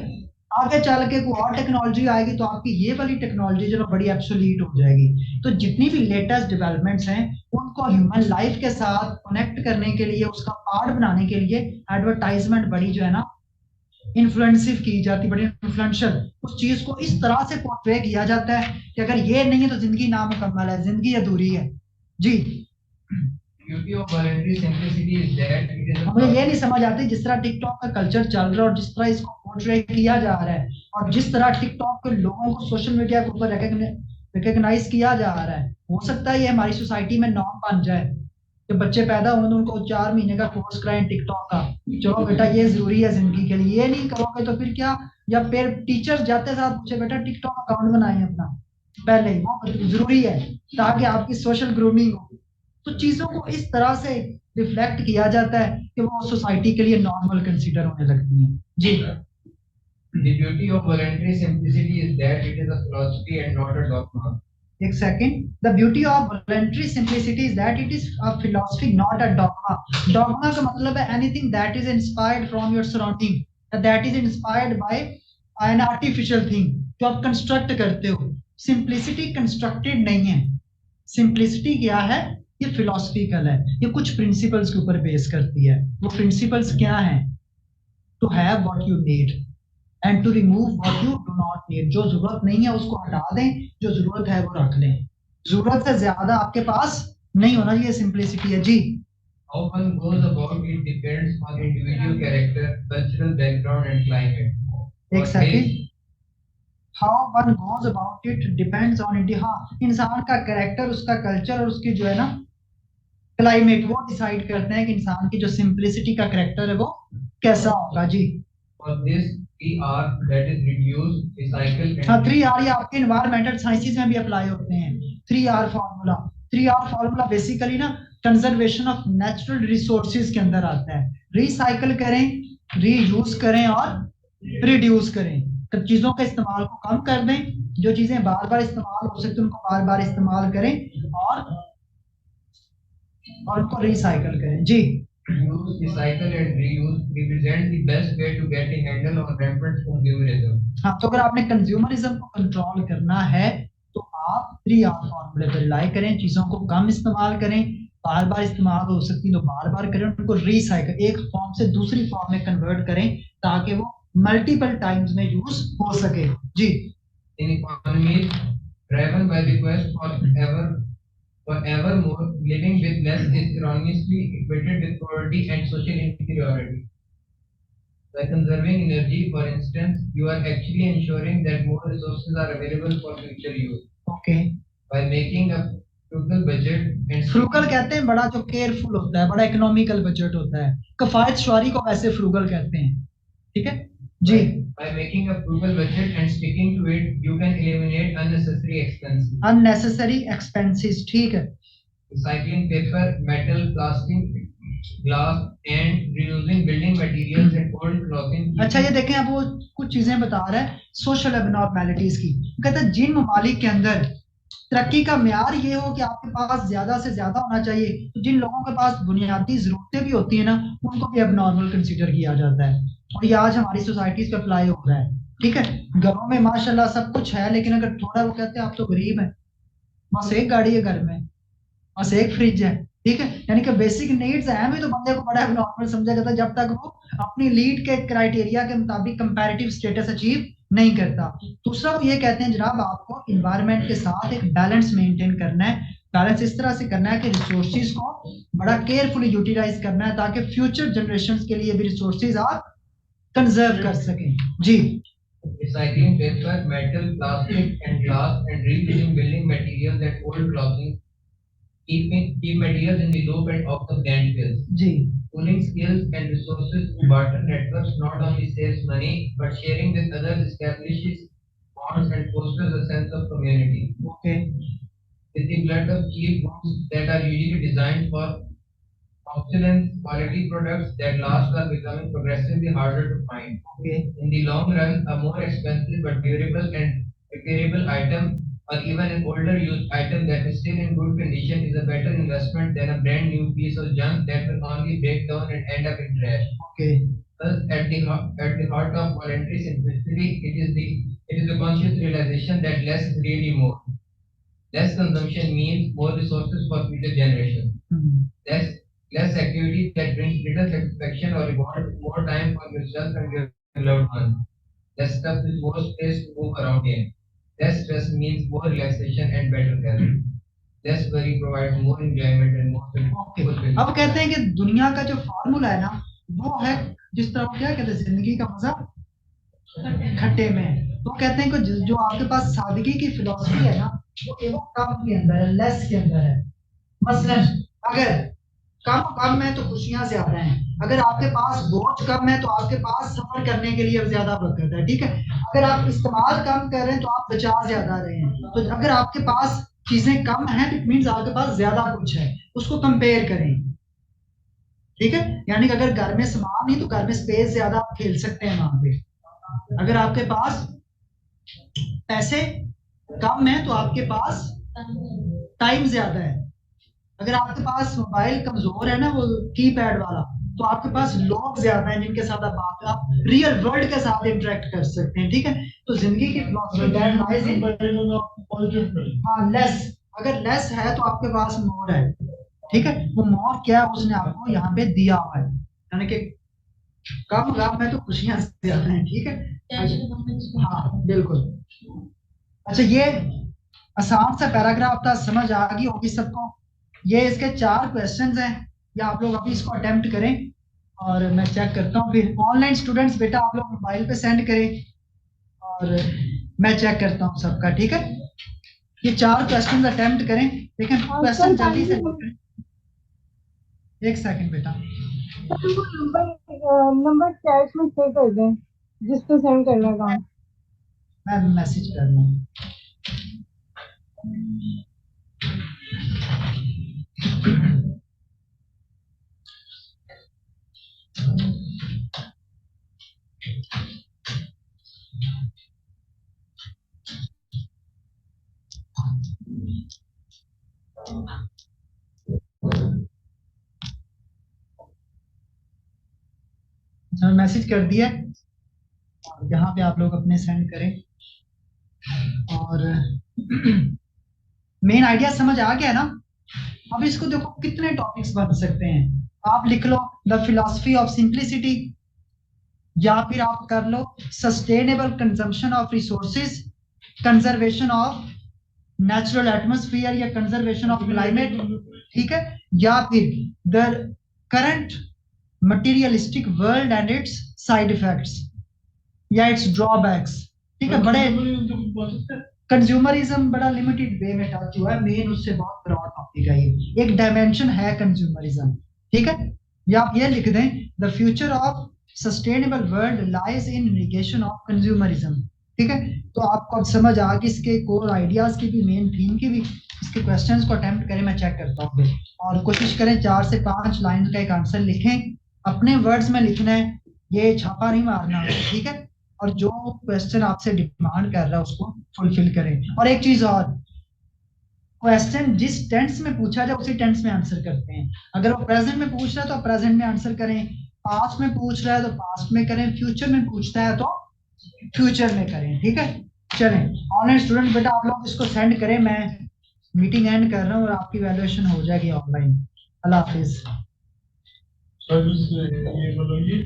आगे चल के कोई और टेक्नोलॉजी आएगी तो आपकी ये वाली टेक्नोलॉजी जो बड़ी एब्सोल्यूट हो जाएगी। तो जितनी भी लेटेस्ट डेवलपमेंट्स हैं उनको ह्यूमन लाइफ के साथ कनेक्ट करने के लिए, उसका पार्ट बनाने के लिए एडवर्टाइजमेंट बड़ी जो है ना इन्फ्लुएंसिव की जाती, बड़ी इन्फ्लुएंशियल। उस चीज को इस तरह से पोर्ट्रे किया जाता है कि अगर ये नहीं है तो जिंदगी नामुकम्मल है, जिंदगी अधूरी है। जी, Beauty of voluntary simplicity is that it is a मुझे ये नहीं समझ आती, जिस तरह टिकटॉक का कल्चर चल रहा है और जिस तरह इसको पोर्ट्रे किया जा रहा है, और जिस तरह टिकटॉक के लोगों को सोशल मीडिया के ऊपर रिकॉग्नाइज किया जा रहा है, हो सकता है ये हमारी सोसाइटी में नॉर्म बन जाए कि बच्चे पैदा हों तो उनको 4 महीने का कोर्स कराएं टिकटॉक का, चलो बेटा ये जरूरी है जिंदगी के लिए। ये नहीं करोगे तो फिर क्या, या फिर टीचर्स जाते साथ पूछे बेटा टिकटॉक अकाउंट बनाए अपना, पहले ही वो जरूरी है ताकि आपकी सोशल ग्रूमिंग हो। तो चीजों को इस तरह से रिफ्लेक्ट किया जाता है कि वो सोसाइटी के लिए नॉर्मल कंसीडर होने लगती हैं। जी, The beauty of voluntary simplicity is that it is a philosophy and not a dogma. एक second. The beauty of voluntary simplicity is that it is a philosophy not a dogma. Dogma का मतलब है anything that is inspired from your surrounding, that is inspired by an artificial thing, जो आप construct करते हो। Simplicity constructed नहीं है। Simplicity क्या है, ये फिलोसफिकल है, ये कुछ प्रिंसिपल्स के ऊपर बेस करती है। वो प्रिंसिपल्स क्या हैं? To have what you need and to remove what you do not need. जो जरूरत नहीं है उसको हटा दें, जो जरूरत है वो रख लें। जरूरत से ज्यादा आपके पास नहीं होना, ये सिंप्लिसिटी है। जी, How one goes about it depends on individual character, cultural background, and climate. एक second. How one goes about it depends on it. हाँ, इंसान का कैरेक्टर, उसका कल्चर और उसकी जो है ना क्लाइमेट, वो डिसाइड करते हैं कि इंसान की जो सिंप्लिसिटी का कैरेक्टर है वो कैसा होगा। जी, For this, 3R, that is reduce, recycle, and हाँ 3R ये आपके इन्वायरमेंटल साइंसेज में भी अप्लाई होते हैं। 3R formula, 3R formula basically ना कंजर्वेशन ऑफ नेचुरल रिसोर्सेज के अंदर आता है। रिसाइकल करें, रीयूज करें और रिड्यूस करें। तो चीजों के इस्तेमाल को कम कर दें, जो चीजें बार बार इस्तेमाल हो सकती हैं उनको बार बार इस्तेमाल करें और उनको रिसाइकल करें। जी, use, recycle, and reuse represent the best way to get a handle on rampant consumerism. हाँ, तो अगर आपने कंज्यूमरिज्म को कंट्रोल करना है तो आप 3R फॉर्मूले पर रिलाई करें। चीजों को कम इस्तेमाल करें, बार बार इस्तेमाल हो सकती तो बार बार करें, उनको रिसाइकल, एक फॉर्म से दूसरी फॉर्म में कन्वर्ट करें ताकि वो मल्टीपल टाइम्स में यूज हो सके। जी, In economies driven by the quest for ever more, living with less is erroneously equated with poverty and social inferiority. By conserving energy, for instance, you are actually ensuring that more resources are available for future use. Okay, By making a frugal budget and frugal कहते हैं बड़ा जो careful होता है, बड़ा economical budget होता है। किफायत शुमारी को वैसे फ्रूगल कहते हैं, ठीक है जी। by making a frugal budget and sticking to it, you can eliminate unnecessary expenses. Unnecessary expenses, ठीक है। Recycling paper, metal, plastic, glass, and reusing building materials and old clothing. अच्छा ये देखें, अब वो कुछ चीजें बता रहा है सोशल एबनॉर्मेलिटीज की। कहता है जिन ममालिक के अंदर तरक्की का म्यार ये हो कि आपके पास ज्यादा से ज्यादा होना चाहिए, तो जिन लोगों के पास बुनियादी जरूरतें भी होती है ना, उनको भी एबनॉर्मल कंसीडर किया जाता है। और ये आज हमारी सोसाइटीज पे अप्लाई हो रहा है, ठीक है। घरों में माशाल्लाह सब कुछ है, लेकिन अगर थोड़ा वो कहते हैं आप तो गरीब हैं, बस एक गाड़ी है घर में, बस एक फ्रिज है, ठीक है। यानी कि बेसिक नीड्स हैं भी तो बंदे को बड़ा एबनॉर्मल समझा जाता है जब तक वो अपनी लीड के क्राइटेरिया के मुताबिक कंपैरेटिव स्टेटस अचीव नहीं करता। दूसरा वो ये कहते हैं जनाब आपको इन्वायरमेंट के साथ एक बैलेंस मेंटेन करना है। बैलेंस इस तरह से करना है कि रिसोर्सेज को बड़ा केयरफुली यूटिलाइज करना है ताकि फ्यूचर जनरेशंस के लिए भी रिसोर्सेज आप कंजर्व कर सकें जी। Recycling paper, metal, plastic, and glass, and reusing building materials and old clothing. Keep materials in the loop and of the landfills. जी Pooling skills and resources through barter networks not only saves money, but sharing with others establishes bonds and fosters a sense of community. Okay With the glut of cheap goods that are usually designed for obsolescence, quality products that last are becoming progressively harder to find. Okay In the long run, a more expensive but durable and repairable item, or even an older used item that is still in good condition, is a better investment than a brand new piece of junk that will only break down and end up in trash. Okay Thus, at the heart of voluntary simplicity, it is the conscious realization that less is really more. Less consumption means more resources for future generations. Less activity that brings little satisfaction or reward, more time for yourself and your loved ones. Less stuff with more space to move around in. Less stress means more relaxation and better health. Less worry provides more enjoyment and more fulfillment. अब कहते हैं कि दुनिया का जो formula है ना, वो है जिस तरह वो क्या कहते हैं, जिंदगी का मजा खट्टे में है। तो कहते हैं कि जो आपके पास सादगी की फिलॉसफी है ना, वो केवल कम के अंदर है, लेस के अंदर है। मसलन अगर कम है तो खुशियां ज्यादा हैं, अगर आपके पास बोझ कम है तो आपके पास सफर करने के लिए ज्यादा वक्त है, ठीक है। अगर आप इस्तेमाल कम कर रहे हैं तो आप बचा ज्यादा रहे हैं। तो अगर आपके पास चीजें कम हैं तो इट मींस आपके पास ज्यादा कुछ है, उसको कंपेयर करें, ठीक है। यानी कि अगर घर में सामान नहीं तो घर में स्पेस ज्यादा आप खेल सकते हैं वहां पे। अगर आपके पास पैसे कम है तो आपके पास टाइम ज्यादा है। अगर आपके पास मोबाइल कमजोर है ना, वो कीपैड वाला, तो आपके पास लोग ज्यादा हैं जिनके साथ आप रियल वर्ल्ड के साथ इंटरेक्ट कर सकते हैं, ठीक है। तो जिंदगी की फिलॉसफी दैट लाइज इन हाँ लेस। अगर लेस है तो आपके पास मोर है, ठीक है। वो मोर क्या है उसने आपको यहाँ पे दिया हुआ है, यानी कि कम गम है तो खुशियां ज्यादा हैं, ठीक है। हाँ बिल्कुल। अच्छा ये आसान सा पैराग्राफ था, समझ आ गई होगी सबको। ये इसके 4 क्वेश्चंस हैं, या आप लोग अभी इसको अटेम्प्ट करें और मैं चेक करता हूँ। फिर ऑनलाइन स्टूडेंट्स बेटा आप लोग मोबाइल पे सेंड करें और मैं चेक करता हूँ सबका, ठीक है। ये 4 क्वेश्चंस अटेम्प्ट करें, लेकिन क्वेश्चन जल्दी से एक सेकंड बेटा। नंबर चैट में शेयर कर दें जिसको सेंड करना काम। मैं मैसेज कर रहा हूँ। मैसेज कर दिया और यहाँ पे आप लोग अपने सेंड करें। और मेन आइडिया समझ आ गया ना। अब इसको देखो कितने टॉपिक्स बन सकते हैं। आप लिख लो द फिलॉसफी ऑफ सिंप्लिसिटी, या फिर आप कर लो sustainable consumption of resources, conservation of natural atmosphere या कंजर्वेशन ऑफ क्लाइमेट, ठीक है। या फिर the current materialistic world and its side effects या इट्स ड्रॉबैक्स, ठीक है। बड़े कंज्यूमरिज्म बड़ा लिमिटेड वे में टच हुआ है, मेन उससे बहुत ब्रॉड का ये एक डायमेंशन है कंज्यूमरिज्म, ठीक है। या आप ये लिख दें, the future of sustainable world lies in negation of consumerism, ठीक है। तो आपको अब समझ आ कि इसके कोर आइडियाज की भी, मेन थीम की भी, इसके क्वेश्चंस को अटेम्प्ट करें, मैं चेक करता हूँ और कोशिश करें 4 से 5 लाइन का एक आंसर लिखें, अपने वर्ड्स में लिखना है, ये छापा नहीं मारना है, ठीक है। और जो क्वेश्चन आपसे डिमांड कर रहा है उसको फुलफिल करें। और एक चीज और, क्वेश्चन जिस टेंस में पूछा जाए उसी टेंस में आंसर करते हैं। अगर वो प्रेजेंट में पूछ रहा है तो प्रेजेंट में आंसर करें, पास्ट में पूछ रहा है तो पास्ट में करें, फ्यूचर में पूछता है तो फ्यूचर में करें, ठीक है। चलें ऑनलाइन स्टूडेंट बेटा आप लोग इसको सेंड करें, मैं मीटिंग एंड कर रहा हूँ और आपकी वैल्यूएशन हो जाएगी ऑनलाइन। अल्लाह हाफिज। सर ये बोलो ये